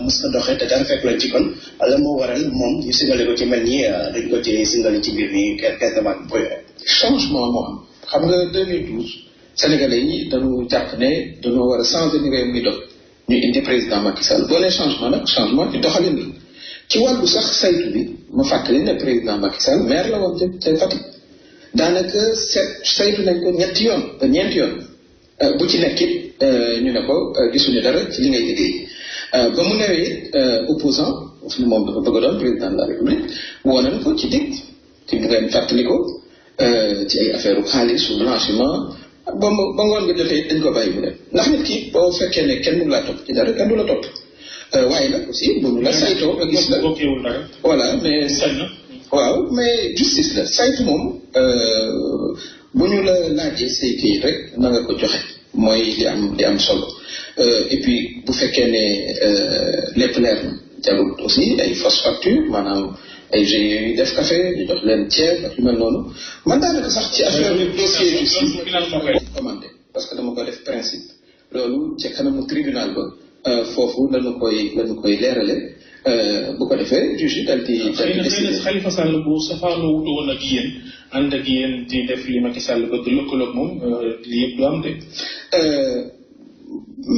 mos ko doxee te dara fekk la ci kon la moo waral moom ñu singale ko ci mel ni dañ ko ci singale ci mbir mi caisse d'avance bu koy changement moo am xam nga 2012 Sénégalais yi dañu jàpp ne dañoo war a changer ni réew mi dox ñu indi président Macky Sall boo nee changement nag changement ci doxalin la ci wàllu sax saytu bi ma fàttali ne président Macky Sall maire la woon ca Fatick daanaka saytu nañ ko ñeenti yoon ba ñeenti yoon bu ci nekkit ñu ne ko gisuñu dara ci li ngay liggéey ba mu newee opposant wax ne moom dafa bëgg a doon président de la république woo nañ ko ci dig ci bu ngeen fàttali ko ci ay affaire xaalis ou blanchiment ba ngoon nga jotee dañ ko bàyyi mu dem ndax nit ki boo fekkee ne kenn mënu laa topp ci dara kenn du la topp waaye nag aussi bu ñu la saytoo nga gis la voilà mais waaw mais justice la saytu moom bu ñu la laajee say kayit rek na nga ko joxe mooy li am solo et puis bu fekkee ne lépp leer na jarul aussi ay fausse facture maanaam ay GIE yu def café ñu jox leen ceeb ak yu mel noonu man daanaka sax ci affaire dossier justice commandé parce que dama ko def principe loolu ci kanamu tribunal ba foofu lañu koy leerale bu ko defee juge dal di décider Khalifa Sall bu safaanoo wutu woon ak yéen ànd ak yéen di def li Macky Sall bëgg lëkkaloog moom li yëpp du am de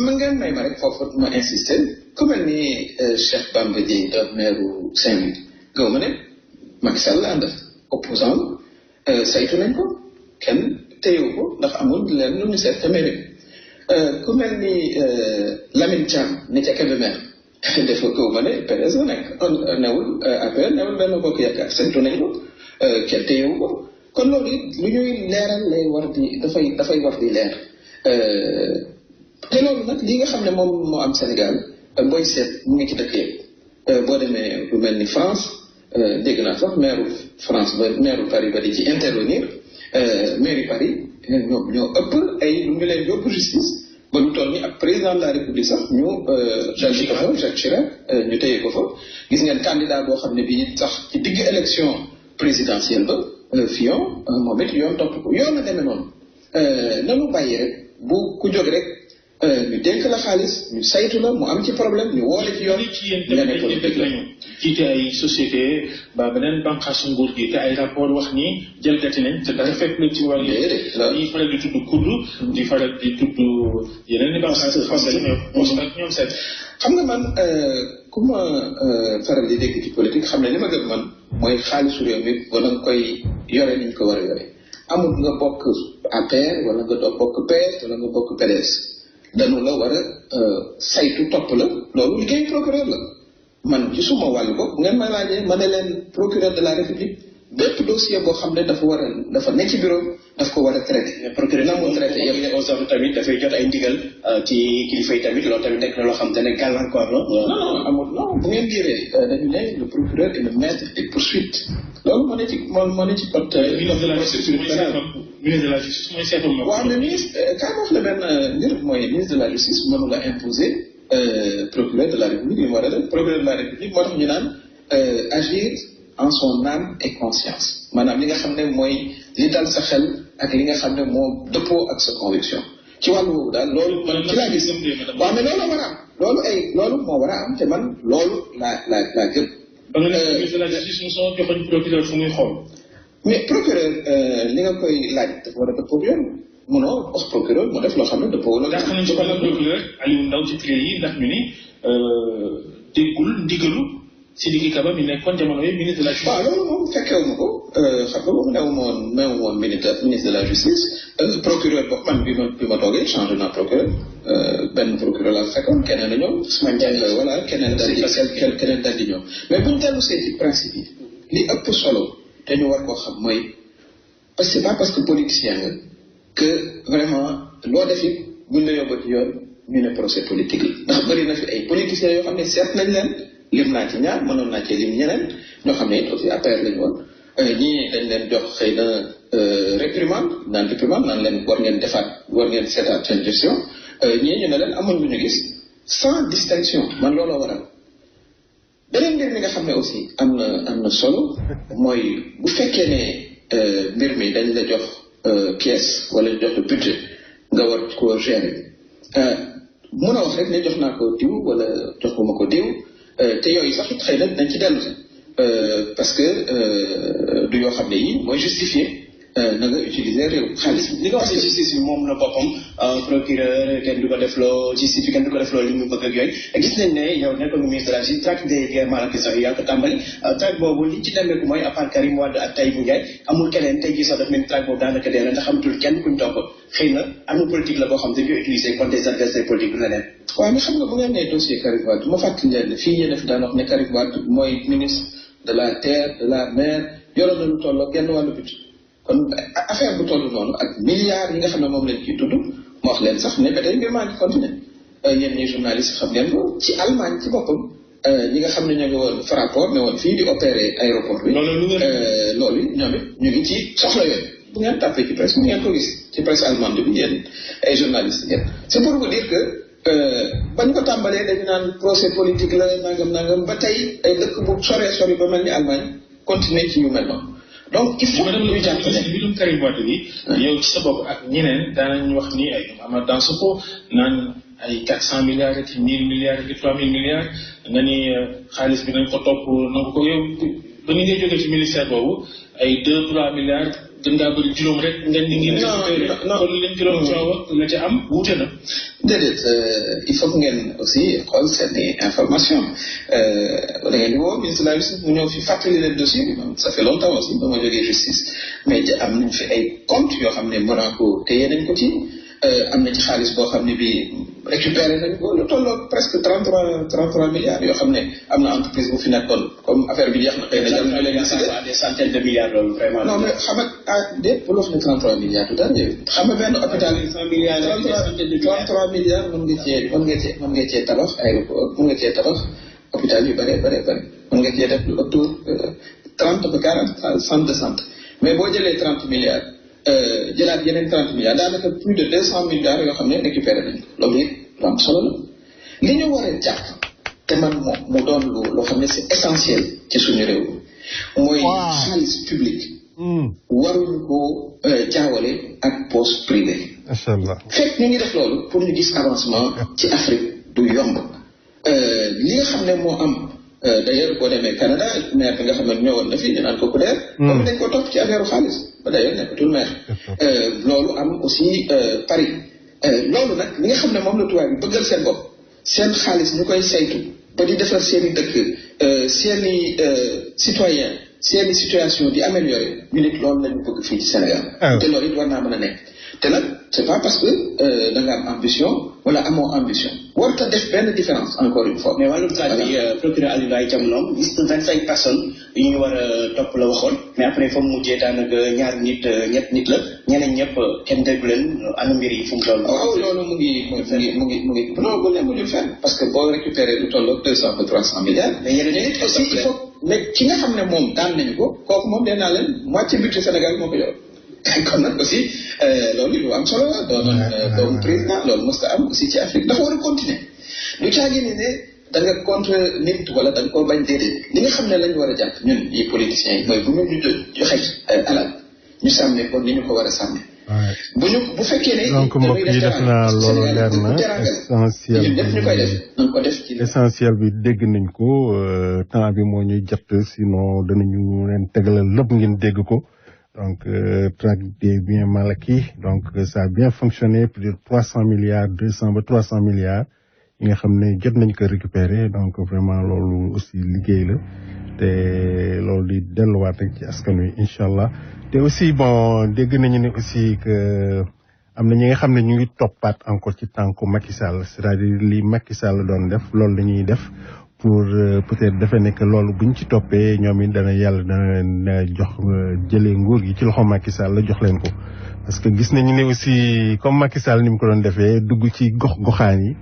ma ngeen may ma rek foofu ma insister ku mel ni Cheikh Bamba Dièye doon maire Saint-Louis gaw ma ne Macky Sall la ànd opposant saytu nañ ko kenn téyewu ko ndax amul leen lu ñu seet te mairie ku mel ni Lamine Thiam ne ca Kébémer dafa gaw ma ne PDS la nekk newul APR newul benn bokk yaakaar saytu nañ ko kenn téyewu ko kon loolu it lu ñuy leeral lay war di dafay war di leer te loolu nag li nga xam ne moom moo am Sénégal booy seet mu ngi ci dëkk yëpp boo demee lu mel ni France dégg naa sax maire France ba maire Paris ba di ci intervenir mairie Paris ñoo ëpp ay lu ñu leen yóbbu justice ba lu toll ni ak président de la République sax ñu Jacques Chirac ñu téye ko fa gis ngeen candidat boo xam ne bii sax ci digg élection présidentielle ba Fillon moom it yoon topp ko yoon la demee noonu nanu bàyyi rek bu ku jóg rek ñu dénk la xaalis ñu saytu la mu am ci problème ñu woole ci yoon nga ne ko dëgg lañu jiite ay société ba beneen bànqaasu nguur gi te ay rapport wax ni jëlgati nañ te dara fekk la ci wàllu ñuy faral di tudd kudd di faral di tudd yeneen i bànqaas ak ñoom seet xam nga man ku ma faral di dégg ci politique xam ne li ma gëm man mooy xaalisu réew mi wala nga koy yore ni ñu ko war a yore amul nga bokk APR wala nga doo bokk PS wala nga bokk PDS dañu la war a saytu topp la loolu liggéey procureur la man ci suma wàllu bopp ngeen ma laajee ma ne leen procureur de la République bépp dossier boo xam ne dafa nekk ci bureau daf ko war a traité. mais procureur na mu traité yëpp aux hommes tamit dafay jot ay ndigal ci kilifa yi tamit loolu tamit nekk na loo xam te ne gàllankoor la. non amul non bu ngeen diiree dañu ne le procureur est le maître des poursuites loolu moo ne ci code. ministre de la justice mooy seetam ma. waaw mais ministre kaay wax la benn mbir mooy ministre de la justice mënu la imposer procureur de la République li mu war a def procureur de la République moo tax ñu naan agir en son âme et conscience maanaam li nga xam ne mooy li dal sa xel ak li nga xam ne moo dëppoo ak sa conviction ci wàllu boobu daal loolu man ci laa gis waaw mais loolu war a am loolu moo war a am te man loolu laa gëm. ba nga nekk ministre de la justice mu soo joxoñ procureur fu muy xool. mais procureur li nga koy laaj dafa war a dëppoo ak yoon munoo wax procureur mu def loo xam ne dëppoo la. ndax nañ ci wàllu procureur Aliou Ndao ci clé yi ndax ñu ni déggul ndigalu Sidiki Kaba mi nekkoon jamono yi ministre de la justice. waaw loolu moom fekkewu ma ko xam nga boobu newu moon ministre de la justice procureur boobu man bi ma toogee changé naa procureur benn procureur laa fekkoon keneen la ñëw voilà keneen daal di ñëw mais buñ dellu see ci principe yi li ëpp solo te ñu war koo xam mooy parce que c'est pas parce que politicien nga que vraiment loo def it buñ la yóbbu ci yoon ñu ne procès politique la ndax bëri na fi ay politiciens yoo xam ne seet nañ leen lim naa ci ñaar mënoon naa ci lim ñeneen ñoo xam ne it aussi APR lañu woon ñii dañ leen jox xëy na réprimande naan leen war ngeen seetaat seen gestion ñii ñu ne leen amuñ lu ñu gis sans distinction man looloo waral beneen mbir mi nga xam ne aussi am na solo mooy bu fekkee ne mbir mi dañ la jox pièce wala jox la budget nga war koo gérer mun a wax rek ne jox naa ko diw wala joxuma ko diw te yooyu sax xëy na dañ ci dellu parce que du yoo xam ne yi mooy justifier na nga utiliser réew xaalis li nga wax ci justice bi moom na boppam procureur kenn du ko def loo justice bi kenn du ko def loo li mu bëgg ak yooyu gis nañ ne yow nekkoon nga ministre de la justice traque des biens mal acquis sax yaa ko tàmbali traque boobu li ci demee ko mooy à part Karim Wade ak Tahibou Ndiaye amul keneen tey jii sax daf mel traque boobu daanaka dee na ndax amatul kenn kuñ topp xëy na arme politique la boo xam dañ koy utiliser contre des adversaires politiques du leneen waaw mais xam nga bu ngeen nee dossier Karim Wade ma fàttali leen ne fii yéen a fi daan wax ne Karim Wade mooy ministre de la terre de la mer yoroon na lu tolloo genn wàllu but kon affaire bu toll noonu ak milliards yi nga xam ne moom leen ciy tudd ma wax leen sax ne ba tey mbir maa ngi continuer yéen ñi journaliste xam ngeen ko ci Allemagne ci boppam ñi nga xam ne ñoo ngi woon Fraport ne woon fii di opérer aéroport bi loolu ñoom it ñu ngi ci soxla yooyu bu ngeen tàppee ci presse bu ngeen ko gis ci presse allemande bi yéen ay journaliste ngeen c'est pour vous dire que bañ ko tàmbalee dañu naan procès politique la nangam ba tey ay dëkk bu sori ba mel ni Allemagne continuer ci yu mel noonu donc il faut ñu jàpp ne mbirum Karim Wade bi yow ci sa bopp ak ñeneen daanañ wax ni ay Amath Dansokho naan ay 400 milliards ak 1000 milliards ak 3000 milliards nga ni xaalis bi nañ ko topp nangu ko yow ba ni ngay jógee ci ministère boobu ay 2-3 milliards gën ngaa bëri juróom rek ngeen di ngeen kon leen juróom coow la ca am wuute na déedéet il faut que ngeen aussi xool seen information da ngeen di woo ministre de la justice mu ñëw fi fàttali leen dossier bi ça fait longtemps aussi ba ma jógee justice mais am nañ fi ay compte yoo xam ne Monaco téye nañ ko ci am na ci xaalis boo xam ne bi récupéré nañ ko lu tolloo presque 33 milliards yoo xam ne am na entreprise bu fi nekkoon comme affaire bi jeex na xëy na jàll na leen des centaines de milliards loolu vraiment non mais xam nga déet bu loo xam ne 33 milliards tout à fait xam nga benn hôpital 100 milliards 33 milliards mën nga cee tabax aéroport mën nga cee tabax hôpital yu bare mën nga cee def autour 30 ba 40 centre de santé mais boo jëlee 30 milliards jëlaat yeneen 30 milliards daanaka plus de 200 milliards yoo xam ne récupéré nañ ko loolu it lu am solo la li ñu war a jàpp te man mu doon loo xam ne c'est essentiel ci suñu réew mooy xaalis public waruñu ko jaawale ak poste privé macha allah fekk ñu ngi def loolu pour ñu gis avancement ci Afrique du yomb li nga xam ne moo am d'ailleurs boo demee Canada maire bi nga xam ne ñëwoon na fi ñu naan ko Couder moom dañ ko topp ci affaire xaalis ba d'ailleurs nekkatul maire loolu am aussi Paris loolu nag li nga xam ne moom la tubaab bi bëggal seen bopp seen xaalis ñu koy saytu ba di defar seen i dëkk seen i citoyen seen i situation di améliorer ñu nit loolu lañu bëgg fii ci Sénégal te loolu it war naa mën a nekk te nag c'est pas parce que da nga am ambition wala amoo ambition warut a def benn différence encore une fois. mais wàllum traque bi procureur Aliou Laye jamonoom gis na 25 personnes yu ñu war a topp la waxoon mais après fa mu mujjee daanaka ñaar nit ñett nit la ñeneen ñëpp kenn déggu leen ana mbir yi fu mu toll. waaw loolu mu ngi non bu ne mujjul fenn parce que boo récupéré lu toll ak 200 ba 300 milliards. mais yeneen nit aussi il faut mais ki nga xam ne moom daan nañu ko kooku moom nee naa leen moitié budget Sénégal moo ko yor. kon nag aussi loolu lu am solo la doon président loolu mos am aussi ci Afrique dafa war a continuer lu caagi ni ne da nga contre nit wala da nga koo bañ déedéet li nga xam ne lañ war a jàpp ñun yi politiciens yi mooy bu ñu joxe alal ñu sàmme ko ni ñu ko war a sàmme bu fekkee ne donc mbokk yi def naa loolu leer na essentiel ñu koy def nañ ko def ci essentiel bi dégg nañ ko temps bi moo ñuy jot sinon danañu leen tegalal lépp ngeen dégg ko. Donc, traque des biens mal acquis. Donc, ça a bien fonctionné, plus de 300 milliards, 200 ba 300 milliards. yi nga xam ne jot nañ ko récupérer donc vraiment loolu aussi liggéey la te loolu di delluwaat rek ci askan wi incha allah. te aussi bon dégg nañu ne aussi que am na ñi nga xam ne ñu ngi toppaat encore ci tànku Macky Sall c'est-à-dire li Macky Sall doon def loolu la ñuy def. pour peut-être defe ne que loolu buñ ci toppee ñoom it dana yàlla dana jox jëlee nguur gi ci loxo Macky Sall la jox leen ko parce que gis nañu ne aussi comme Macky Sall ni mu ko doon defee dugg ci goxaan yi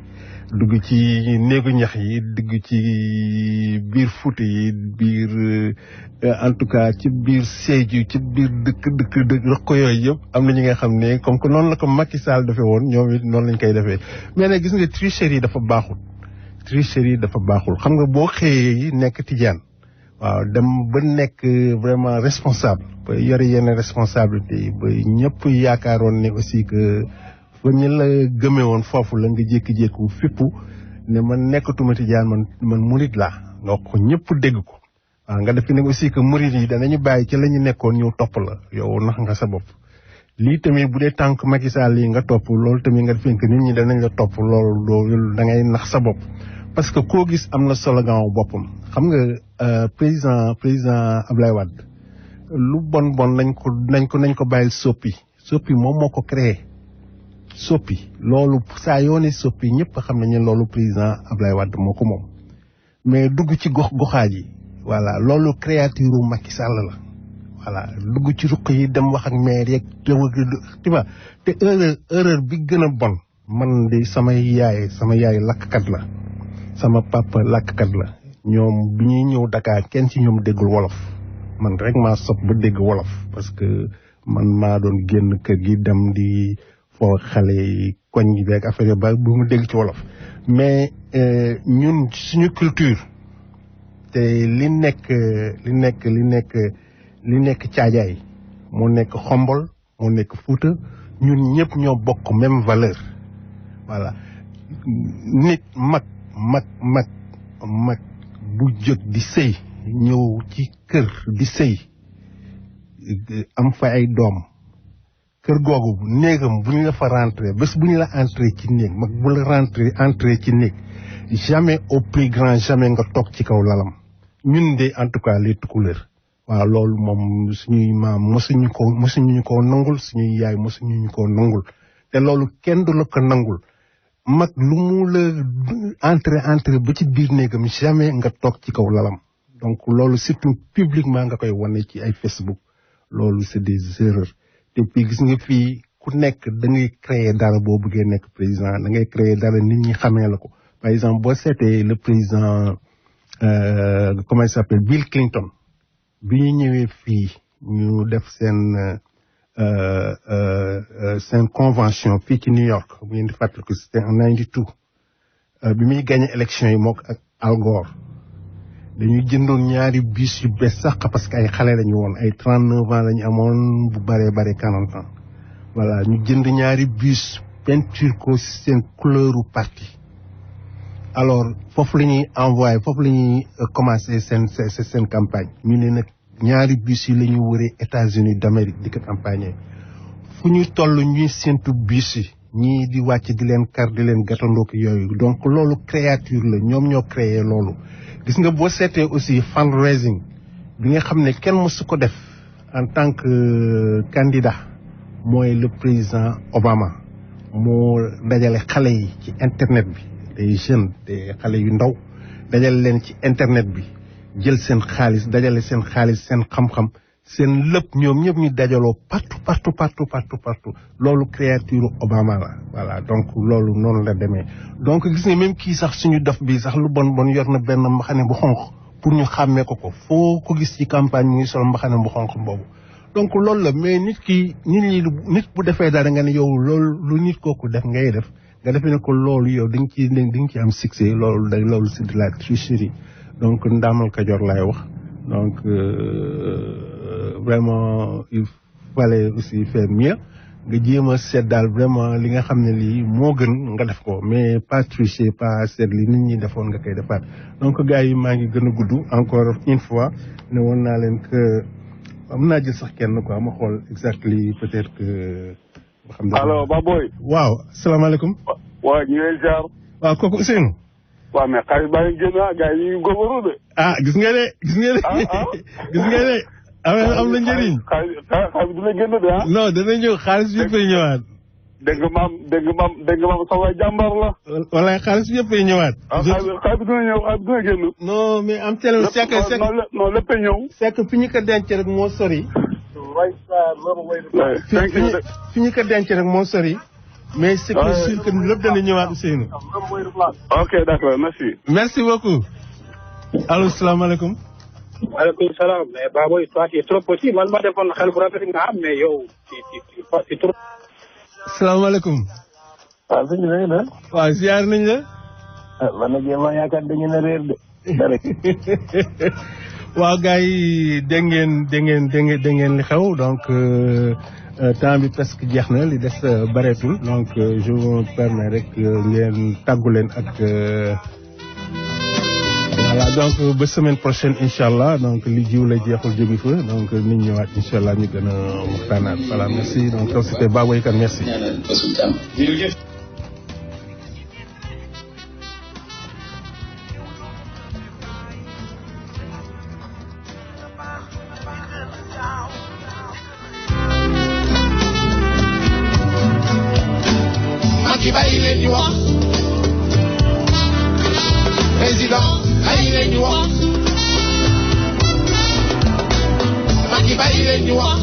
dugg ci néegu ñax yi dugg ci biir Fuuta yi biir en tout cas ci biir Sédhiou ci biir dëkk ko yooyu yëpp am na ñi nga xam ne comme que noonu la ko Macky Sall defee woon ñoom it noonu lañ koy defee mais nag gis nga tricherie yi dafa baaxul. tricherie dafa baaxul xam nga boo xëyee nekk tijaan waaw dem ba nekk vraiment responsable ba yore yenn responsabilité yi ba ñëpp yaakaaroon ne aussi que fa ñu la gëmee woon foofu la nga jékki-jékku fippu ne man nekkatuma tijaan man murit laa nga ko ñëpp dégg ko waaw nga defe ne aussi que murid yi danañu bàyyi ci la ñu nekkoon ñëw topp la yow nax nga sa bopp lii tamit bu dee tànk Macky Sall yi nga topp loolu tamit nga defe ne nit ñi danañ la topp loolu da ngay nax sa bopp parce que koo gis am na slogan wu boppam xam nga président Ablaye Wade lu bon nañ ko bàyyil soppi moom moo ko créé soppi loolu saa yoone soppi ñëpp xam nañu ne loolu président Ablaye Wade moo ko moom mais dugg ci goxaaj yi voilà loolu créature Macky Sall la voilà dugg ci ruq yi dem wax ak maire yeeg te erreur bi gën a bon man de sama yaay lakkkat la sama papa lakkkat la ñoom bi ñuy ñëw Dakar kenn ci ñoom déggul wolof man rek maa sopp ba dégg wolof parce que man maa doon génn kër gi dem di foo xale yi koñ gi beeg affaire ba bu mu dégg ci wolof mais ñun suñu culture te li nekk caajaay moo nekk xombol moo nekk Fuuta ñun ñëpp ñoo bokk même valeur voilà nit mag bu jóg di sëy ñëw ci kër di sëy am fa ay doom kër googu néegam bu ñu la fa rentré bés bu ñu la entré ci néeg mag bu la entré ci néeg jamais au plus grand jamais nga toog ci kaw lalam ñun de en tout cas les Tukulóor waaw loolu moom suñuy maam mosuñu ko nangul suñuy yaay mosuñu ko nangul te loolu kenn du la ko nangul mag lu mu la entré ba ci biir néegam jamais nga toog ci kaw lalam donc loolu surtout publiquement nga koy wane ci ay Facebook loolu c'est des erreurs te puis gis nga fii ku nekk da ngay créer dara boo bëggee nekk président da ngay créer dara nit ñi xamee la ko par exemple boo seetee le président comment il s'appelle Bill Clinton bi ñu ñëwee fii ñu def seen convention fii ci New York bu ngeen di fàttaliku c'était en 92 bi muy gagné élection yi mook ak Al Gore dañuy jëndoon ñaari bus yu bees sax parce que ay xale lañu woon ay 39 ans lañu amoon bu bare 40 ans voilà ñu jënd ñaari bus peinture ko seen couleuru parti alors foofu la ñuy envoyé foofu la ñuy commencé seen campagne ñu ne nag ñaari bus yi la ñu wëree États-Unis d'Amérique di ko campagne fu ñu toll ñuy séntu bus yi ñii di wàcc di leen kar di leen gàttandoo ko yooyu donc loolu créature la ñoom ñoo créé loolu gis nga boo seetee aussi fundraising bi nga xam ne kenn mësu ko def en tant que candidat mooy le président Obama moo dajale xale yi ci internet bi des jeunes des xale yu ndaw dajale leen ci internet bi jël seen xaalis dajale seen xaalis seen xam-xam seen lépp ñoom ñëpp ñu dajaloo partout loolu créature Obama la voilà donc loolu noonu la demee donc gis nga même kii sax suñu dof bi sax lu bon yor na benn mbaxane bu xonq pour ñu xàmmee ko foo ko gis ci campagne mu ngi sol mbaxane bu xonq boobu donc loolu la mais nit bu defee dara nga ne yow loolu lu nit kooku def ngay def nga defee ne ko loolu yow di nga ci am succès loolu c'est de la tricherie donc Ndamal Kajoor laay wax donc vraiment il fallait aussi faire mieux nga jéem a seet daal vraiment li nga xam ne lii moo gën nga def ko mais pas tricher pas seet li nit ñi defoon nga koy defaat donc gars yi maa ngi gën a gudd encore une fois ne woon naa leen que am naa jël sax kenn quoi ma xool exactly peut-être que. allo Baboy. waaw salaamaaleykum. waaw ñu ngi lay ziar. waaw kooku Ousseynou. waaw mais xaalis baa ngi génn gars yi ñu ngi góobaru de. gis nga de. gis nga de. am na njëriñ. xaalis dina génn de non dana ñëw xaalis yëpp ay ñëwaat. dégg nga maam sa waay jàmbar la. walaay xaalis yëpp ay ñëwaat. xaalis dina ñëw xaalis dina génn. non mais am teel a. non lépp ñëw. c'est que fi ñu ko denc rek moo sori. fi ñu ko denc rek moo sori. mais c'est sûr que lépp dana ñëwaat Ousseynou. ok d'accord merci. merci beaucoup. allo salaamaaleykum. maaleykum salaam mais Baboy toi tu es trop petit man ma defoon xel bu rafet nga am mais yow ci trop. salaamaaleykum. waaw sëñ bi na ngeen waaw ziar nañ la. man nag ma yaakaar da ngeen a réer de. waaw gars yi dégg ngeen li xew donc temps bi presque jeex na li des bareetul donc je me permets rek ngeen tàggu leen ak. voilà donc ba semaine prochaine incha allah donc li jiw la jeexul jógi fa donc nit ñëwaat incha allah ñu gën a waxtaanaat voilà merci donc c'était Baboy Kane merci. jërëjëf. Macky bàyyi leen ñu wax président bàyyi leen ñu wax Macky bàyyi leen ñu wax